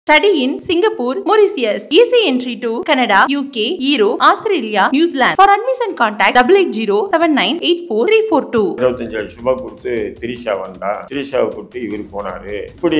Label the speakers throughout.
Speaker 1: Study in Singapore, Mauritius. Easy entry to Canada, UK, Europe, Australia, New Zealand. For admission contact 880-7984-342.
Speaker 2: 25 Subha கொடுத்து திரிஷா வந்தா, திரிஷாவை கொடுத்து இவர் போனாரு. இப்படி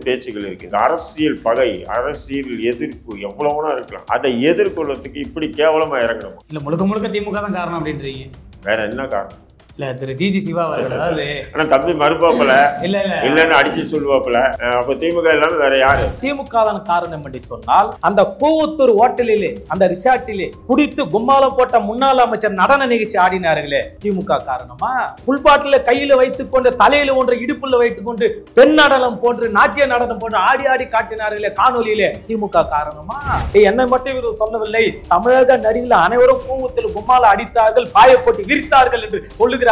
Speaker 2: பேச்சுகள் இருக்கு. இந்த அரசியல் பகை, அரசியல் எதிர்ப்பு எவ்வளவுனா இருக்கலாம். அதை எதிர்கொள்றதுக்கு இப்படி கேவலமா இறங்கணும்.
Speaker 3: இல்ல முழுக்க முழுக்க திமுக தான் காரணம் அப்படின்றீங்க.
Speaker 2: வேற என்ன காரணம்?
Speaker 3: இல்ல திரு ஜிஜி சிவா அவர்கள் அதாவது
Speaker 2: ஆனா தம்பி மறுப்பாப்புல இல்லன்னு அடிச்சு சொல்லுவாப்புல. அப்ப திமுக இல்லாம வேற யாரு?
Speaker 4: திமுக தான் காரணம் என்று சொன்னால் அந்த கூவத்தூர் ஹோட்டலிலே அந்த ரிசார்ட்டிலே குடித்து கும்மாலம் போட்ட முன்னாள் அமைச்சர் நடன நிகழ்ச்சி ஆடினார்களே, திமுக காரணமா? புல்பாட்டில கையில வைத்துக் கொண்டு தலையில ஒன்று இடுப்புல வைத்துக் கொண்டு பெண் நடனம் போன்று நாட்டிய நடனம் போன்று ஆடி ஆடி காட்டினார்களே காணொலியிலே, திமுக காரணமா? என்னை மட்டும் இவர் சொல்லவில்லை, தமிழக நடிகர்கள் அனைவரும் கூவத்தில் கும்மால அடித்தார்கள், பாயப்பட்டு விரித்தார்கள் என்று சொல்லுகிறார்கள்.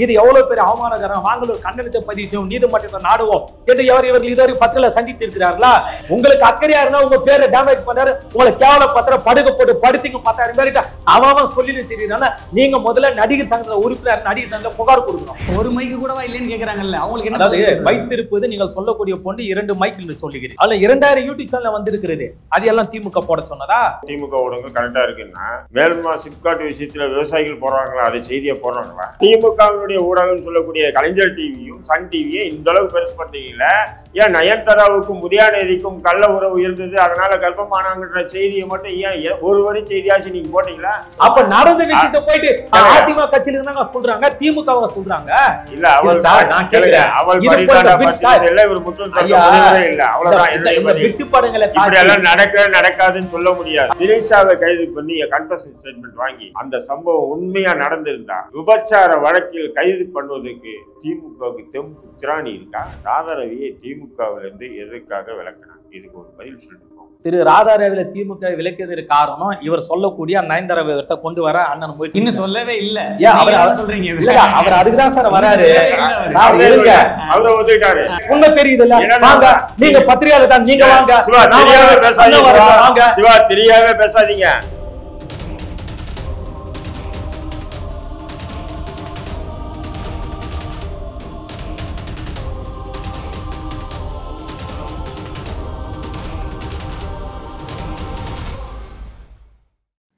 Speaker 4: இது எவ்வளவு பெரிய அவமானகரம். வாங்கல் ஒரு கண்டனத்தை பதிவு செய்வோம், நீதிமன்றத்தை நாடுவோம் என்று இவர்கள் இதுவரை பத்திரிகை சந்தித்து இருக்கிறார்களா? உங்களுக்கு அக்கறையா இருந்தா உங்க பேரை டேமேஜ் பண்ணாரு, உங்களை கேவல பத்திர படுக்க போட்டு படுத்திங்க 10,000 பேர்கிட்ட அவன் சொல்லிட்டு தெரியுறாங்க. நீங்க முதல்ல நடிகர் சங்கத்துல உறுப்பினர் நடிகர் சங்கத்துல புகார் கொடுக்கணும்.
Speaker 3: ஒரு மைக்கு கூடவா இல்லைன்னு கேக்குறாங்கல்ல அவங்களுக்கு என்ன?
Speaker 4: அதாவது வைத்திருப்பது நீங்கள் சொல்லக்கூடிய பொண்ணு 2 மைக் என்று சொல்லுகிறீர்கள். அதுல 2000 யூடியூப் சேனல்ல வந்திருக்கிறது. அது எல்லாம் திமுக போட சொன்னதா?
Speaker 2: திமுக ஊடகம் கரெக்டா இருக்குன்னா மேல்மா சிப்காட் விஷயத்துல விவசாயிகள் போடுறாங்களா, அதை செய்தியை போடுறாங்களா? திமுகவுடைய ஊடகம் சொல்லக்கூடிய கலைஞர் டிவியும் சன் டிவியும் இந்த அளவுக்கு பெருசு பண்றீங்கல்ல, ஏன் நயன்தாராவுக்கும் உதயாநிதிக்கும் கள்ள உறவு இருந்தது அதனால கர்ப்பமானாங்கன்ற செய்தியை மட்டும் ஏன் ஒரு வரி செய்தியாச்சு நீங்க போட்டீங்களா?
Speaker 4: அப்ப நடந்த விஷயத்தை போயிட்டு அதிமுக கட்சியில இருந்தாங்க சொல்றாங்க, திமுக சொல்றாங்க.
Speaker 2: இல்ல அவள் நான் கேக்குறேன், அவள் பரிதான பட்சத்தில் இல்ல இவர் முற்றம் சொல்ல இல்ல. அவ்வளவுதான். இந்த விட்டுப்பாடுகளை இப்படி எல்லாம் நடக்காதுன்னு சொல்ல முடியாது. திரிஷாவை கைது பண்ணி கன்ஃபெஷன் ஸ்டேட்மெண்ட் வாங்கி அந்த சம்பவம் உண்மையா நடந்திருந்தா விபச்சார வழக்கில் கைது பண்ணுவதற்கு திமுகவுக்கு தெம்பு திராணி இருக்கா? ராதாரவியை திமுகவில இருந்து எதற்காக விளக்கினாங்க? இதுக்கு ஒரு பதில் சொல்லிட்டு
Speaker 4: திரு ராதாரவில திமுக விலக்கியதற்கு காரணம் இவர் சொல்லக்கூடிய நயன்தாரா விவரத்தை கொண்டு வர அண்ணன் போயிட்டு இன்னும் சொல்லவே இல்ல. சொல்றீங்க அவர் அதுக்குதான் சார் வராரு.
Speaker 2: அவரை ஒத்துக்கிட்டாரு.
Speaker 4: உண்மை தெரியுது இல்ல? வாங்க நீங்க பத்திரிகையாளர் தான், நீங்க வாங்க.
Speaker 2: சிவா தெரியாம பேசாதீங்க.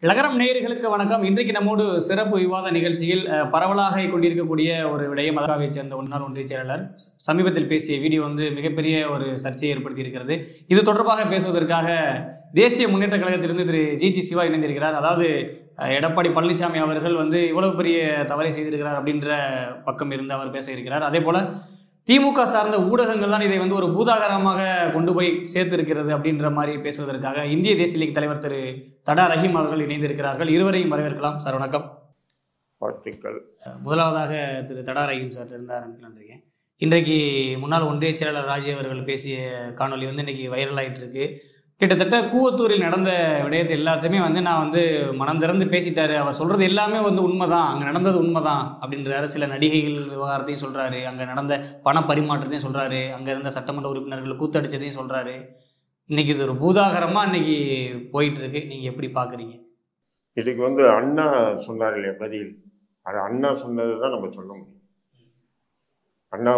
Speaker 3: லகரம் நேயர்களுக்கு வணக்கம். இன்றைக்கு நம்மோடு சிறப்பு விவாத நிகழ்ச்சியில் பரவலாக கொண்டிருக்கக்கூடிய ஒரு விடயம், மதகாவை சேர்ந்த முன்னாள் ஒன்றிய செயலாளர் சமீபத்தில் பேசிய வீடியோ மிகப்பெரிய ஒரு சர்ச்சையை ஏற்படுத்தி இருக்கிறது. இது தொடர்பாக பேசுவதற்காக தேசிய முன்னேற்ற கழகத்திலிருந்து திரு ஜிஜி சிவா இணைந்திருக்கிறார். அதாவது எடப்பாடி பழனிசாமி அவர்கள் இவ்வளவு பெரிய தவறை செய்திருக்கிறார் அப்படின்ற பக்கம் இருந்து அவர் பேச இருக்கிறார். அதே போல திமுக சார்ந்த ஊடகங்கள் தான் இதை ஒரு பூதாகரமாக கொண்டு போய் சேர்த்திருக்கிறது அப்படின்ற மாதிரி பேசுவதற்காக இந்திய தேசிய லீக் தலைவர் திரு தடா ரஹீம் அவர்கள் இணைந்திருக்கிறார்கள். இருவரையும் வரவேற்கலாம். சார் வணக்கம். முதலாவதாக திரு தடா ரஹீம் சார் இருந்து ஆரம்பிக்கலான். இன்றைக்கு முன்னாள் ஒன்றிய செயலாளர் ராஜி அவர்கள் பேசிய காணொலி இன்னைக்கு வைரல் ஆகிட்டு இருக்கு. கிட்டத்தட்ட கூவத்தூரில் நடந்த விடயத்தை எல்லாத்தையுமே நான் மனம் திறந்து பேசிட்டாரு, அவர் சொல்றது எல்லாமே உண்மைதான், அங்கே நடந்தது உண்மைதான் அப்படின்றாரு. சில நடிகைகள் விவகாரத்தையும் சொல்றாரு, அங்கே நடந்த பண பரிமாற்றத்தையும் சொல்றாரு, அங்கே இருந்த சட்டமன்ற உறுப்பினர்கள் கூத்தடிச்சதையும் சொல்றாரு. இன்னைக்கு இது ஒரு பூதாகரமா இன்னைக்கு போயிட்டு இருக்கு. நீங்க எப்படி பாக்குறீங்க?
Speaker 2: இதுக்கு அண்ணா சொன்னார் இல்லையா பதில், அது அண்ணா சொன்னதுதான் நம்ம சொல்ல முடியும். அண்ணா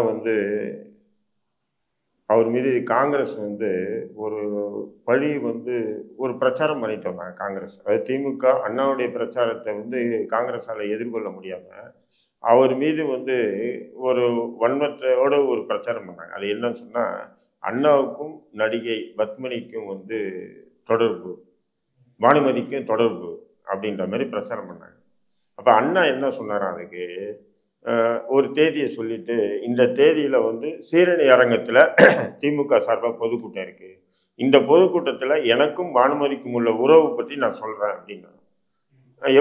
Speaker 2: அவர் மீது காங்கிரஸ் ஒரு பழி ஒரு பிரச்சாரம் பண்ணிட்டு வந்தாங்க. காங்கிரஸ் அது திமுக அண்ணாவுடைய பிரச்சாரத்தை காங்கிரஸால் எதிர்கொள்ள முடியாமல் அவர் மீது ஒரு வன்மத்தோட ஒரு பிரச்சாரம் பண்ணாங்க. அது என்னன்னு சொன்னால், அண்ணாவுக்கும் நடிகை பத்மினிக்கும் தொடர்பு, பானுமதிக்கும் தொடர்பு அப்படின்ற மாதிரி பிரச்சாரம் பண்ணாங்க. அப்போ அண்ணா என்ன சொன்னார், அதுக்கு ஒரு தேதியை சொல்லிட்டு, இந்த தேதியில் சீரணி அரங்கத்தில் திமுக சார்பாக பொதுக்கூட்டம் இருக்குது, இந்த பொதுக்கூட்டத்தில் எனக்கும் பானுமதிக்கும் உள்ள உறவு பற்றி நான் சொல்கிறேன் அப்படின்னா.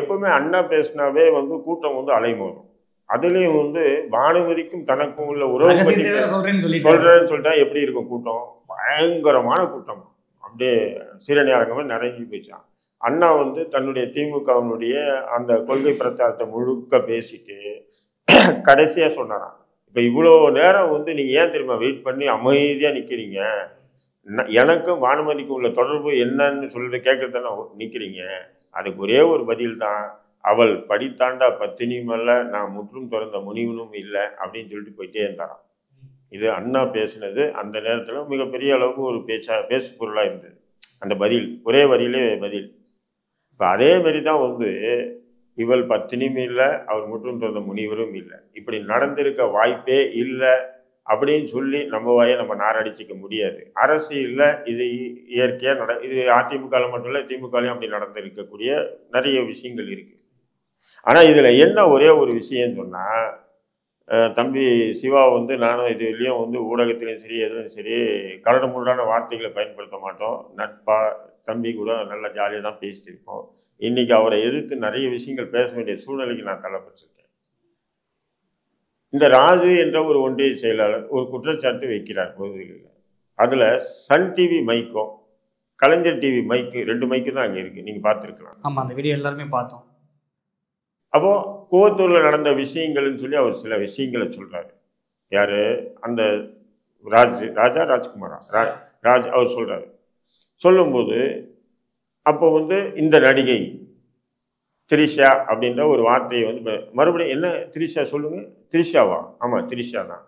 Speaker 2: எப்பவுமே அண்ணா பேசினாவே கூட்டம் அலைமோதும். அதுலேயும் பானுமதிக்கும் தனக்கும் உள்ள உறவு பற்றி சொல்கிறேன்னு சொல்லிட்டா எப்படி இருக்கும் கூட்டம்? பயங்கரமான கூட்டம், அப்படியே சீரணி அரங்கமே நிறைஞ்சி போயிச்சான். அண்ணா தன்னுடைய திமுகவினுடைய அந்த கொள்கை பிரச்சாரத்தை முழுக்க பேசிட்டு கடைசியாக சொன்னாராம், இப்போ இவ்வளோ நேரம் நீங்கள் ஏன் திரும்ப வெயிட் பண்ணி அமைதியாக நிற்கிறீங்க, எனக்கும் பானுமதிக்கும் உள்ள தொடர்பு என்னன்னு சொல்லிட்டு கேட்கறதான நிற்கிறீங்க, அதுக்கு ஒரே ஒரு பதில் தான், அவள் படித்தாண்டா பத்தினியும் அல்ல, நான் முற்றும் திறந்த முனிவனும் இல்லை அப்படின்னு சொல்லிட்டு போயிட்டே இருந்தாராம். இது அண்ணா பேசினது அந்த நேரத்தில் மிகப்பெரிய அளவுக்கு ஒரு பேசு பொருளாக இருந்தது. அந்த பதில் ஒரே வரியிலே பதில். இப்போ அதே மாதிரி தான் வந்து இவள் பத்தினியும் இல்லை, அவர் முற்றும் துறந்த முனிவரும் இல்லை, இப்படி நடந்திருக்க வாய்ப்பே இல்லை அப்படின்னு சொல்லி நம்ம வாயை நம்ம நாரடிச்சிக்க முடியாது. அரசியலில் இது இயற்கையாக இது அதிமுகவில் மட்டும் இல்லை, திமுகலையும் அப்படி நடந்திருக்கக்கூடிய நிறைய விஷயங்கள் இருக்குது. ஆனால் இதில் என்ன ஒரே ஒரு விஷயம் சொன்னால், தம்பி சிவா வந்து நானும் இதுலேயும் வந்து ஊடகத்திலையும் சரி எதுலையும் சரி கரடு முரடான வார்த்தைகளை பயன்படுத்த மாட்டோம். நட்பாக தம்பி கூட நல்லா ஜாலியாக தான் பேசிட்டு இருக்கோம். இன்றைக்கி அவரை எதிர்த்து நிறைய விஷயங்கள் பேச வேண்டிய சூழ்நிலைக்கு நான் தள்ளப்பட்டிருக்கேன். இந்த ராஜு என்ற ஒரு ஒன்றிய செயலாளர் ஒரு குற்றச்சாட்டு வைக்கிறார் பொதுவெளியில். அதில் சன் டிவி மைக்கும் கலைஞர் டிவி மைக்கு 2 மைக்கு தான் அங்கே இருக்குது, நீங்கள் பார்த்துருக்கலாம்.
Speaker 3: ஆமாம், அந்த வீடியோ எல்லாருமே பார்த்தோம்.
Speaker 2: அப்போது கோவத்தூரில் நடந்த விஷயங்கள்னு சொல்லி அவர் சில விஷயங்களை சொல்கிறாரு. யார் அந்த ராஜ்குமாரா ராஜ் அவர் சொல்கிறாரு. சொல்லும்போது அப்போ வந்து இந்த நடிகை திரிஷா அப்படின்ற ஒரு வார்த்தையை வந்து மறுபடியும் என்ன திரிஷா சொல்லுங்கள், திரிஷாவா? ஆமாம் திரிஷா தான்.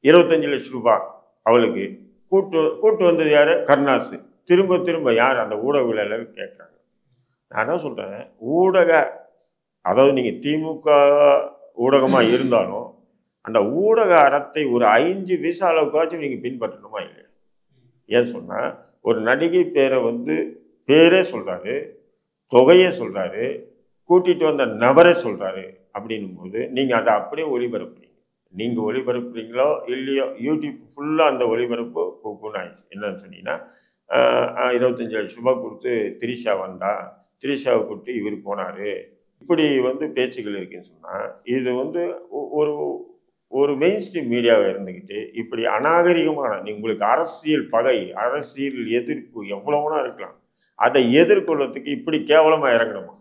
Speaker 2: 25 லட்சம் ரூபாய் அவளுக்கு கூட்டு வந்தது யார்? கருணாசு. திரும்ப யார்? அந்த ஊடகவியலாளர் கேட்குறாங்க. நான் தான் சொல்கிறேன், அதாவது நீங்கள் திமுக ஊடகமாக இருந்தாலும் அந்த ஊடக அறத்தை ஒரு 5 பைசா அளவுக்காச்சும் நீங்கள் பின்பற்றணுமா இல்லையா? ஏன்னு சொன்னால் ஒரு நடிகை பேரே சொல்கிறாரு, தொகையை சொல்கிறாரு, கூட்டிகிட்டு வந்த நபரை சொல்கிறாரு. அப்படின்னும் போது நீங்கள் அதை அப்படியே ஒளிபரப்புறீங்க. நீங்கள் ஒளிபரப்புறீங்களோ இல்லையோ யூடியூப் ஃபுல்லாக அந்த ஒளிபரப்பு ஆயிடுச்சு. என்னன்னு சொன்னீங்கன்னா 25 லட்சம் ரூபாய் கொடுத்து திரிஷா வந்தா, திரிஷாவை கூப்பிட்டு இவர் போனார், இப்படி பேச்சுகள் இருக்குன்னு சொன்னால் இது ஒரு மெயின் ஸ்ட்ரீம் மீடியாவை இருந்துக்கிட்டு இப்படி அநாகரிகமான உங்களுக்கு அரசியல் பகை, அரசியல் எதிர்ப்பு எவ்வளவுனா இருக்கலாம், அதை எதிர்கொள்வதற்கு இப்படி கேவலமாக இறங்கணுமா?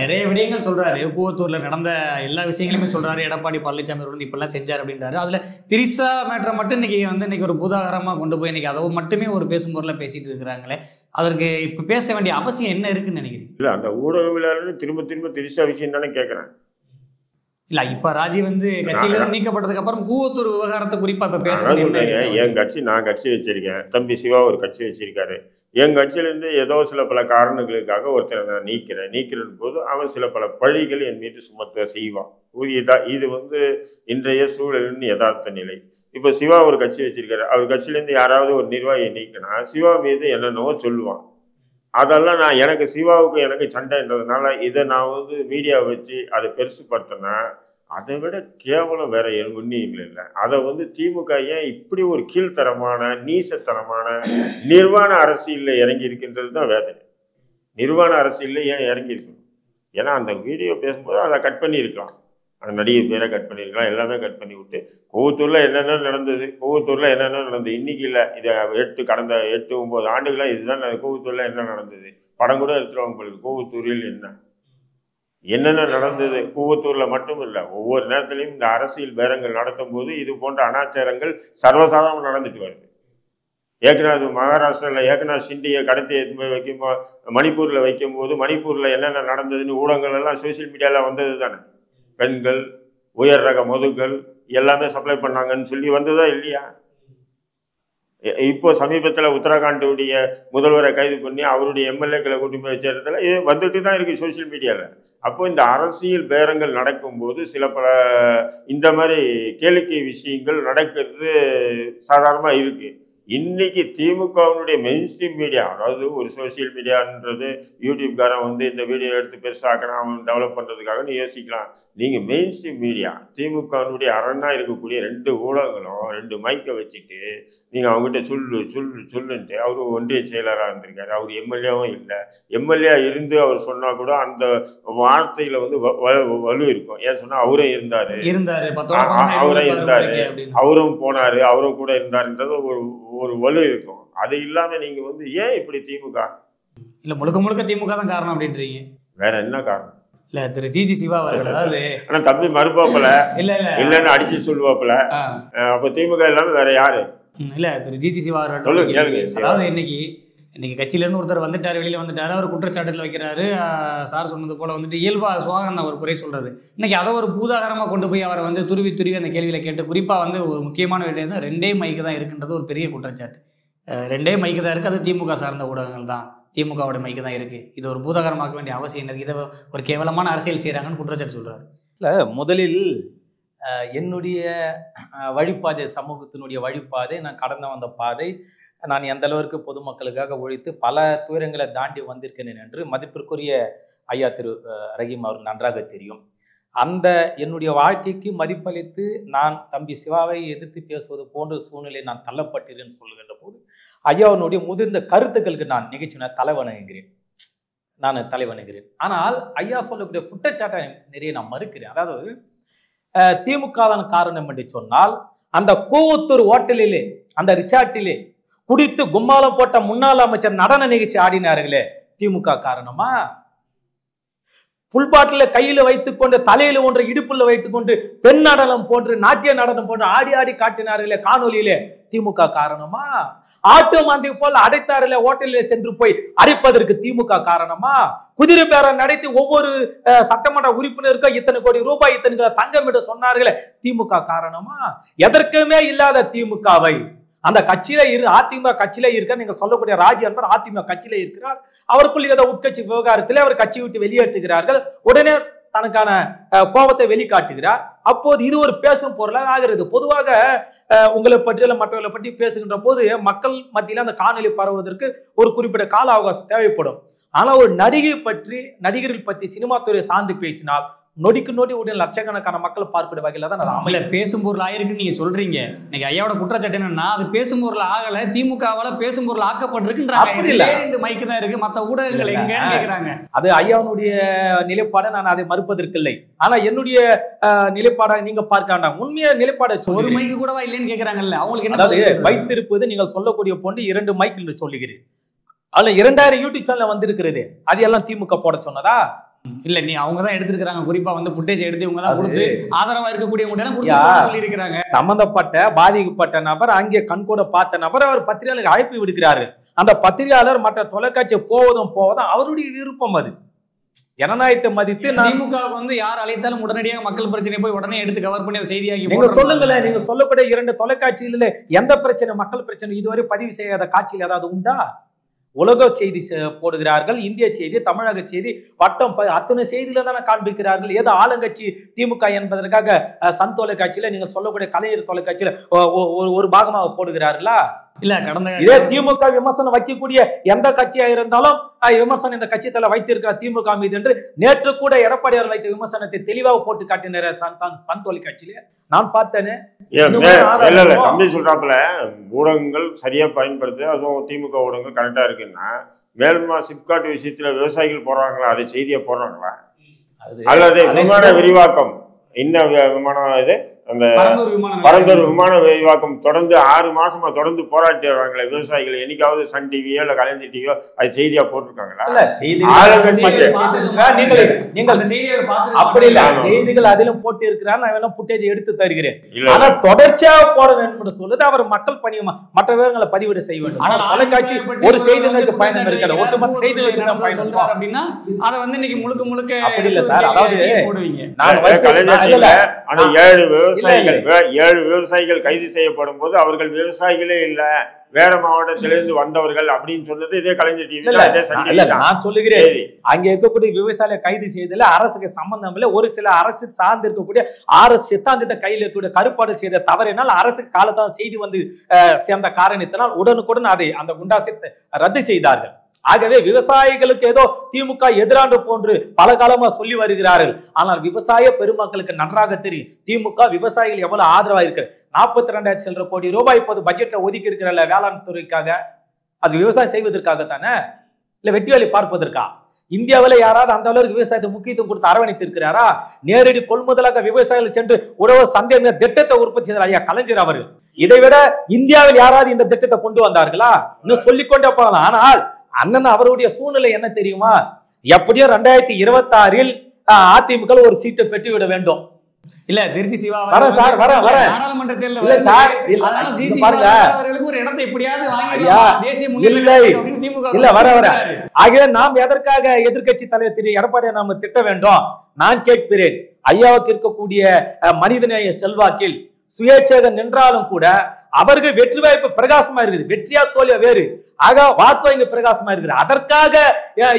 Speaker 3: நிறைய விடயங்கள் சொல்றாரு. கூவத்தூர்ல நடந்த எல்லா விஷயங்களுமே சொல்றாரு. எடப்பாடி பழனிசாமி இப்பெல்லாம் செஞ்சார் அப்படின்றாரு. அதுல திரிஷா மேட்டரை மட்டும் இன்னைக்கு ஒரு பூதாகரமா கொண்டு போய் இன்னைக்கு அதை மட்டுமே ஒரு பேசும் பொருளா பேசிட்டு இருக்கிறாங்களே, அதற்கு இப்ப பேச வேண்டிய அவசியம் என்ன இருக்குன்னு நினைக்கிறீங்க?
Speaker 2: இல்ல அந்த ஊடகவியலாளர் திரும்ப திரிஷா விஷயம் தானே கேட்கறேன்.
Speaker 3: இல்ல இப்ப ராஜி கட்சியில நீக்கப்பட்டதுக்கு அப்புறம் கூவத்தூர் விவகாரத்தை குறிப்பா இப்ப பேச
Speaker 2: என் கட்சி, நான் கட்சி வச்சிருக்கேன், தம்பி சிவா ஒரு கட்சி வச்சிருக்காரு. என் கட்சியிலேருந்து ஏதோ சில பல காரணங்களுக்காக ஒருத்தரை நான் நீக்கிறேன் போது அவன் சில பல பழிகள் என் மீது சுமத்த செய்வான். இது இன்றைய சூழலின் யதார்த்த நிலை. இப்போ சிவா ஒரு கட்சி வச்சிருக்காரு, அவர் கட்சியிலேருந்து யாராவது ஒரு நிர்வாகியை நீக்கினா சிவா மீது என்னென்னவோ சொல்லுவான். அதெல்லாம் எனக்கு சிவாவுக்கு எனக்கு சண்டைன்றதுனால இதை நான் மீடியாவை வச்சு அதை பெருசுப்படுத்தினா அதை விட கேவலம் வேற ஒன்றும் இல்லை. அதை திமுக ஏன் இப்படி ஒரு கீழ்த்தரமான நீசத்தனமான நிர்வாண அரசியலில் இறங்கி இருக்கின்றது தான் வேதனை. நிர்வாண அரசியலில் ஏன் இறங்கி இருக்கணும்? ஏன்னா அந்த வீடியோ பேசும்போது அதை கட் பண்ணியிருக்கலாம், அந்த நடிகை பேரை கட் பண்ணியிருக்கலாம், எல்லாமே கட் பண்ணி விட்டு கூவத்தூரில் என்னென்ன நடந்தது இன்னைக்கு இல்லை, இது கடந்த 8-9 ஆண்டுகளாக இதுதான் கூவத்தூரில் என்ன நடந்தது படம் கூட எடுத்துருவாங்க உங்களுக்கு. கூவத்தூரில் என்னென்ன நடந்தது கூவத்தூரில் மட்டும் இல்லை, ஒவ்வொரு நேரத்திலையும் இந்த அரசியல் பேரங்கள் நடத்தும் போது இது போன்ற அனாச்சாரங்கள் சர்வசாதாரணம் நடந்துட்டு வருது. மகாராஷ்டிராவில் ஏக்நாத் ஷிண்டியை கடத்தி வைக்கும்போது மணிப்பூரில் வைக்கும்போது மணிப்பூரில் என்னென்ன நடந்ததுன்னு ஊடகங்கள் எல்லாம் சோசியல் மீடியாவில் வந்தது தானே. பெண்கள், உயர் ரக மதுக்கள் எல்லாமே சப்ளை பண்ணாங்கன்னு சொல்லி வந்ததா இல்லையா? இப்போ சமீபத்தில் உத்தரகாண்டுடைய முதல்வரை கைது பண்ணி அவருடைய எம்எல்ஏக்களை கூட்டி போய் வச்ச இடத்துல இது வந்துட்டு தான் இருக்குது சோசியல் மீடியாவில். அப்போ இந்த அரசியல் பேரங்கள் நடக்கும்போது சில பல இந்த மாதிரி கேளிக்கை விஷயங்கள் நடக்கிறது சாதாரணமாக இருக்குது. இன்னைக்கு திமுகவினுடைய மெயின் ஸ்ட்ரீம் மீடியா, அதாவது ஒரு சோசியல் மீடியான்றது யூடியூப்காரன் இந்த வீடியோ எடுத்து பெருசாக்கணும் அவன் டெவலப் பண்ணுறதுக்காக நீ யோசிக்கலாம். நீங்கள் மெயின் ஸ்ட்ரீம் மீடியா திமுகவினுடைய அரணாக இருக்கக்கூடிய 2 ஊடகங்களும் 2 மைக்கை வச்சுட்டு நீங்கள் அவங்ககிட்ட சொல்லுன்ட்டு அவர் ஒன்றிய செயலராக இருந்திருக்காரு, அவர் எம்எல்ஏவும் இல்லை. எம்எல்ஏ இருந்து அவர் சொன்னால் கூட அந்த வார்த்தையில் வலு இருக்கும். ஏன் சொன்னால் அவரும் இருந்தார், அவரும் போனார், அவரும் கூட இருந்தாருன்றது ஒரு வலு இருக்கும். அது இல்லாம நீங்க ஏன் இப்படி திமுக
Speaker 3: இல்ல முழுக்க திமுக தான் காரணம் அப்படின்றீங்க?
Speaker 2: வேற என்ன காரணம்?
Speaker 3: இல்ல திரு ஜி சிவா அவர்கள் அதாவது
Speaker 2: ஆனா தம்பி மறுப்பாப்புல இல்லன்னு அடிச்சு சொல்லுவாப்புல. அப்ப திமுக இல்லாம வேற யாரு?
Speaker 3: இல்ல திரு ஜி சிவா அவர்கள் அதாவது இன்னைக்கு இன்னைக்கு கட்சியிலேருந்து ஒருத்தர் வந்துட்டார், வெளியில் வந்துட்டார், அவர் குற்றச்சாட்டுகள் வைக்கிறாரு. சார் சொன்னது போல் வந்துட்டு இயல்பாக சுவாகன் அவர் குறை சொல்கிறாரு. இன்னைக்கு அதை ஒரு பூதாகரமாக கொண்டு போய் அவரை வந்து துருவி அந்த கேள்வியில் கேட்டு, குறிப்பாக வந்து ஒரு முக்கியமான விஷயம் தான் 2 மைக்கு தான் இருக்குன்றது ஒரு பெரிய குற்றச்சாட்டு. 2 மைக்கு தான் இருக்குது, அது திமுக சார்ந்த ஊடகங்கள் தான், திமுகவோட மைக்கு தான் இருக்குது. இது ஒரு பூதாகரமாக்க வேண்டிய அவசியம் இருக்குது. இதை ஒரு கேவலமான அரசியல் செய்கிறாங்கன்னு குற்றச்சாட்டு சொல்கிறார்.
Speaker 4: இல்லை, முதலில் என்னுடைய வழிபாதை, சமூகத்தினுடைய வழிபாதை, நான் கடந்து வந்த பாதை, நான் எந்த அளவிற்கு பொதுமக்களுக்காக ஒழித்து பல துயரங்களை தாண்டி வந்திருக்கிறேன் என்று மதிப்பிற்குரிய ஐயா திரு ரஹீம் அவருக்கு நன்றாக தெரியும். அந்த என்னுடைய வாழ்க்கைக்கு மதிப்பளித்து நான் தம்பி சிவாவை எதிர்த்து பேசுவது போன்ற சூழ்நிலை நான் தள்ளப்பட்டிருன்னு சொல்லுகின்ற போது ஐயாவுடைய முதிர்ந்த கருத்துக்களுக்கு நான் நிகழ்ச்சி தலைவணங்குகிறேன். ஆனால் ஐயா சொல்லக்கூடிய குற்றச்சாட்டை நிறைய நான் மறுக்கிறேன். அதாவது திமுகவின் காரணம் என்று சொன்னால், அந்த கூவத்தூர் ஹோட்டலிலே, அந்த ரிசார்ட்டிலே குடித்து கும்மாலம் போட்ட முன்னாள் அமைச்சர் நடன நிகழ்ச்சி ஆடினார்களே, திமுக காரணமா? புல்பாட்டில கையில வைத்துக் கொண்டு, தலையில ஒன்று இடுப்புல வைத்துக் கொண்டு பெண் நடனம் போன்று, நாட்டிய நடனம் போன்று ஆடி ஆடி காட்டினார்களே காணொலியிலே, திமுக காரணமா? ஆட்டு மாந்தை போல் அடைத்தாரில ஹோட்டலிலே சென்று போய் அடைப்பதற்கு திமுக காரணமா? குதிரை பேரம் நடத்தி ஒவ்வொரு சட்டமன்ற உறுப்பினருக்கும் இத்தனை கோடி ரூபாய், இத்தனை தங்கம் என்று சொன்னார்களே, திமுக காரணமா? எதற்குமே இல்லாத திமுகவை அந்த கட்சியில அதிமுக கட்சியில இருக்க நீங்க சொல்லக்கூடிய ராஜி என்பவர் அதிமுக கட்சியில இருக்கிறார். அவருக்குள் ஏதோ உட்கட்சி விவகாரத்திலே அவர் கட்சி விட்டு வெளியேற்றுகிறார்கள். உடனே தனக்கான கோபத்தை வெளிக்காட்டுகிறார். அப்போது இது ஒரு பேசும் பொருளாக ஆகிறது. பொதுவாக உங்களை பற்றி மற்றவர்களை பற்றி பேசுகின்ற போது மக்கள் மத்தியில் அந்த காணொலி பரவுவதற்கு ஒரு குறிப்பிட்ட கால அவகாசம் தேவைப்படும். ஆனால் ஒரு நடிகர்கள் பற்றி சினிமா துறையை சார்ந்து பேசினால் நொடிக்கு நொடி உடனே லட்சக்கணக்கான மக்கள் பார்க்கிற வகையில தான்
Speaker 3: அமல பேசும் பொருள் ஆயிருக்குன்னு நீங்க சொல்றீங்க. இன்னைக்கு ஐயாவோட குற்றச்சாட்டு என்னன்னா, அது பேசும் பொருள் ஆகல, திமுகவால பேசும் பொருள் ஆக்கப்பட்டிருக்குன்றாங்க. இந்த மைக்கு தான் இருக்கு, மற்ற ஊடகங்கள் எங்கன்னு கேக்குறாங்க.
Speaker 4: அது ஐயாவுடைய நிலைப்பாடை நான் அதை மறுப்பதற்கு இல்லை. ஆனா என்னுடைய நிலைப்பாடை நீங்க பார்க்க வேண்டாம். உண்மையா நிலைப்பாடை
Speaker 3: ஒரு மைக்கு கூடவா இல்லைன்னு கேக்குறாங்கல்ல அவங்களுக்கு.
Speaker 4: அதாவது வைத்திருப்பது நீங்கள் சொல்லக்கூடிய போன்று 2 மைக் என்று சொல்லுகிறேன். அதுல 2000 யூடியூப் சேனல் வந்திருக்கிறது. அது எல்லாம் திமுக போட சொன்னதா?
Speaker 3: இல்ல, நீ அவங்க தான் எடுத்துருக்காங்க. குறிப்பா வந்து ஃபுட்டேஜ் எடுத்து இவங்க தான் கொடுத்து ஆதரவா இருக்கக்கூடியவங்க சொல்லி இருக்கிறாங்க.
Speaker 4: சம்பந்தப்பட்ட பாதிக்கப்பட்ட நபர், அங்கே கண்கூட பார்த்த நபர், அவர் பத்திரிகையாளருக்கு அழைப்பு விடுக்கிறாரு. அந்த பத்திரிகையாளர் மற்ற தொலைக்காட்சி போவதும் அவருடைய விருப்பம். அது ஜனநாயகத்தை மதித்து
Speaker 3: திமுகவுக்கு வந்து யார் அழைத்தாலும் உடனடியாக மக்கள் பிரச்சனை போய் உடனே எடுத்து கவர் பண்ணி அதை செய்தியாகி
Speaker 4: நீங்க சொல்லுங்களேன். நீங்க சொல்லக்கூடிய 2 தொலைக்காட்சியில எந்த பிரச்சனை, மக்கள் பிரச்சனை இதுவரை பதிவு செய்யாத காட்சியில் ஏதாவது உண்டா? உலக செய்தி போடுகிறார்கள், இந்திய செய்தி, தமிழக செய்தி, வட்டம் அத்தனை செய்தியில தானே காண்பிக்கிறார்கள். ஏதோ ஆளுங்கட்சி திமுக என்பதற்காக சன் தொலைக்காட்சியில நீங்க சொல்லக்கூடிய கலைஞர் தொலைக்காட்சியில ஒரு பாகமாக போடுகிறார்களா?
Speaker 3: இல்ல, கடந்த
Speaker 4: இதே திமுக விமர்சனம் வைக்கக்கூடிய எந்த கட்சியா இருந்தாலும் விமர்சனம் இந்த கட்சி தலை வைத்திருக்கிற திமுக மீது என்று நேற்று கூட எடப்பாடியார் வைத்த விமர்சனத்தை தெளிவாக போட்டு காட்டினார் சன் தொலைக்காட்சியில. நான் பார்த்தேனே.
Speaker 2: தம்பி சொல்றாப்புல ஊடகங்கள் சரியா பயன்படுத்து, அதுவும் திமுக ஊடகங்கள் கரெக்டா இருக்குன்னா, மேல்மா சிப்காட் விஷயத்துல விவசாயிகள் போடுறாங்களா, அதை செய்தியா போடுறாங்களா? அல்லது விமான விரிவாக்கம், இன்னும் விமானம் இது அந்த பரந்தூர் விமான விரிவாக்கம் தொடர்ந்து 6 மாசமா தொடர்ந்து போராட்டி வர்றாங்களே விவசாயிகள், என்னைக்காவது சன் டிவியோ இல்ல கலைஞர் டிவியோ அது செய்தியா போட்டிருக்காங்களா?
Speaker 4: அப்படி இல்ல, செய்திகள் அதிலும் போட்டு இருக்கிறார். நான் வேணா புட்டேஜ் எடுத்து தருகிறேன். ஆனா தொடர்ச்சியாக போட வேண்டும் என்று சொல்லுது. அவர் மக்கள் பணி மற்ற விவரங்களை பதிவிட செய்ய வேண்டும். ஆனால் தொலைக்காட்சி ஒரு செய்திகளுக்கு பயணம் இருக்காது, ஒட்டுமொத்த செய்திகளுக்கு தான் பயணம் அப்படின்னா
Speaker 3: அதை வந்து இன்னைக்கு முழுக்க
Speaker 4: அப்படி இல்ல சார். அதாவது
Speaker 2: நான் 7 விவசாயிகள் கைது செய்யப்படும் போது அவர்கள் விவசாயிகளே இல்ல, வேற மாவட்டத்திலிருந்து வந்தவர்கள் அப்படின்னு சொன்னது இதே கலைஞர் டிவி.
Speaker 4: நான் சொல்லுகிறேன், அங்க இருக்கக்கூடிய விவசாயிகளை கைது செய்ததுல அரசுக்கு சம்பந்தம் இல்லை. ஒரு சில அரசு சார்ந்து இருக்கக்கூடிய அரசு சித்தாந்தத்தை கையில் எடுத்து கருப்பாடு செய்த தவறினால் அரசுக்கு காலத்தான் செய்தி வந்து சேர்ந்த காரணத்தினால் உடனுக்குடன் அதை அந்த குண்டாசத்தை ரத்து செய்தார்கள். ஆகவே விவசாயிகளுக்கு ஏதோ திமுக எதிராண்டு போன்று பல காலமா சொல்லி வருகிறார்கள். ஆனால் விவசாய பெருமக்களுக்கு நன்றாக தெரியும் திமுக விவசாயிகள் எவ்வளவு ஆதரவா இருக்கு. 42,000 கோடி ரூபாய் இப்போது பட்ஜெட்ல ஒதுக்கி இருக்கிற வேளாண் துறைக்காக. அது விவசாயம் செய்வதற்காகத்தானே, இல்ல வெட்டி வேலை பார்ப்பதற்கா? இந்தியாவில் யாராவது அந்த அளவுக்கு விவசாயத்தை முக்கியத்துவம் கொடுத்து அரவணைத்து இருக்கிறாரா? நேரடி கொள்முதலாக விவசாயிகள் சென்று உழவு சந்தை திட்டத்தை உற்பத்தி செய்தார் ஐயா கலைஞர் அவர்கள். இதை விட இந்தியாவில் யாராவது இந்த திட்டத்தை கொண்டு வந்தார்களா? இன்னும் சொல்லிக்கொண்டே போகலாம். ஆனால் அண்ணன் அவருடைய சூழ்நிலை என்ன தெரியுமா? எப்படியோ 2026 அதிமுக ஒரு சீட்டை பெற்றுவிட வேண்டும்.
Speaker 3: இல்ல திருச்சி சிவா
Speaker 2: நாடாளுமன்ற
Speaker 3: தேர்தல் ஒரு இடத்தை எப்படியாவது
Speaker 4: ஆகவே நாம் எதற்காக எதிர்கட்சி தலைவர் திரு எடப்பாடியை நாம திட்ட வேண்டும்? நான் கேட்கிறேன், ஐயாவுக்கு இருக்கக்கூடிய மனிதநேய செல்வாக்கில் சுயேட்சையாக நின்றாலும் கூட அவருக்கு வெற்றி வாய்ப்பு பிரகாசமா இருக்குது. வெற்றியா தோல்வியா வேறு. ஆக வாக்கு இங்க பிரகாசமா இருக்குது. அதற்காக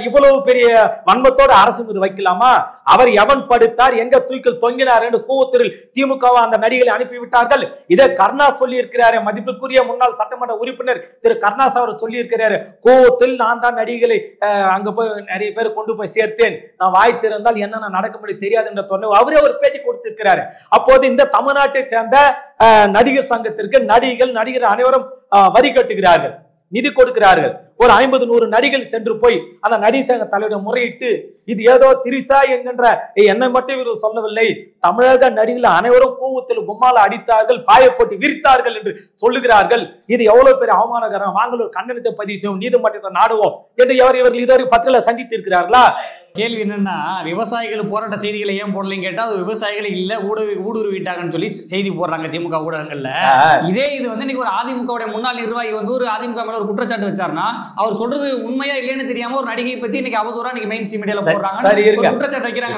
Speaker 4: இவ்வளவு பெரிய வன்மத்தோட அரசு மீது வைக்கலாமா? அவர் எவன் படுத்தார், எங்க தூக்கில் தொங்கினார் என்று கூவத்தூரில் திமுக அந்த நடிகளை அனுப்பிவிட்டார்கள். இதை கருணாஸ் சொல்லி இருக்கிறாரு. மதிப்புக்குரிய முன்னாள் சட்டமன்ற உறுப்பினர் திரு கருணாஸ் அவர் சொல்லி இருக்கிறாரு, கூவத்தில் நான் தான் நடிகளை அங்க போய் நிறைய பேர் கொண்டு போய் சேர்த்தேன், நான் வாய் திறந்தால் என்னென்ன நடக்க முடியும் தெரியாது என்ற சொன்ன அவரே ஒரு பேட்டி கொடுத்திருக்கிறாரு. அப்போது இந்த தமிழ்நாட்டை சேர்ந்த நடிகர் சங்கத்திற்கு நடிகர் அனைவரும் வரி கட்டுகிறார்கள், நிதி கொடுக்கிறார்கள். ஒரு 50-100 நடிகர்கள் சென்று போய் அந்த நடிகர் சங்க தலைவரிடம் முறையிட்டு, இது ஏதோ திரிசா என்கின்ற என்னை மட்டும் இவர்கள் சொல்லவில்லை, தமிழக நடிகர்கள் அனைவரும் கூவத்தில் கும்மால அடித்தார்கள், பாயப்போட்டு விரித்தார்கள் என்று சொல்லுகிறார்கள். இது எவ்வளவு பெரிய அவமானகரம், வாங்கல் ஒரு கண்டனத்தை பதிவு செய்வோம், நீதிமன்றத்தை நாடுவோம் என்று இவர்கள் இதுவரை பத்திரிகை சந்தித்து இருக்கிறார்களா?
Speaker 3: கேள்வி என்னன்னா, விவசாயிகள் போராட்ட செய்திகளை ஏன் போடலன்னு கேட்டா அது விவசாயிகள் இல்ல ஊடுருவிட்டாங்கன்னு சொல்லி செய்தி போடுறாங்க திமுக ஊடகங்கள்ல. இதே இது வந்து இன்னைக்கு ஒரு அதிமுக முன்னாள் நிர்வாகி வந்து ஒரு அதிமுக மேல ஒரு குற்றச்சாட்டு வச்சாருன்னா அவர் சொல்றது உண்மையா இல்லைன்னு தெரியாம ஒரு நடிகை பத்தி இன்னைக்கு அவதூறா இன்னைக்கு மெயின் ஸ்ட்ரீம் மீடியால போடுறாங்க, குற்றச்சாட்டு வைக்கிறாங்க.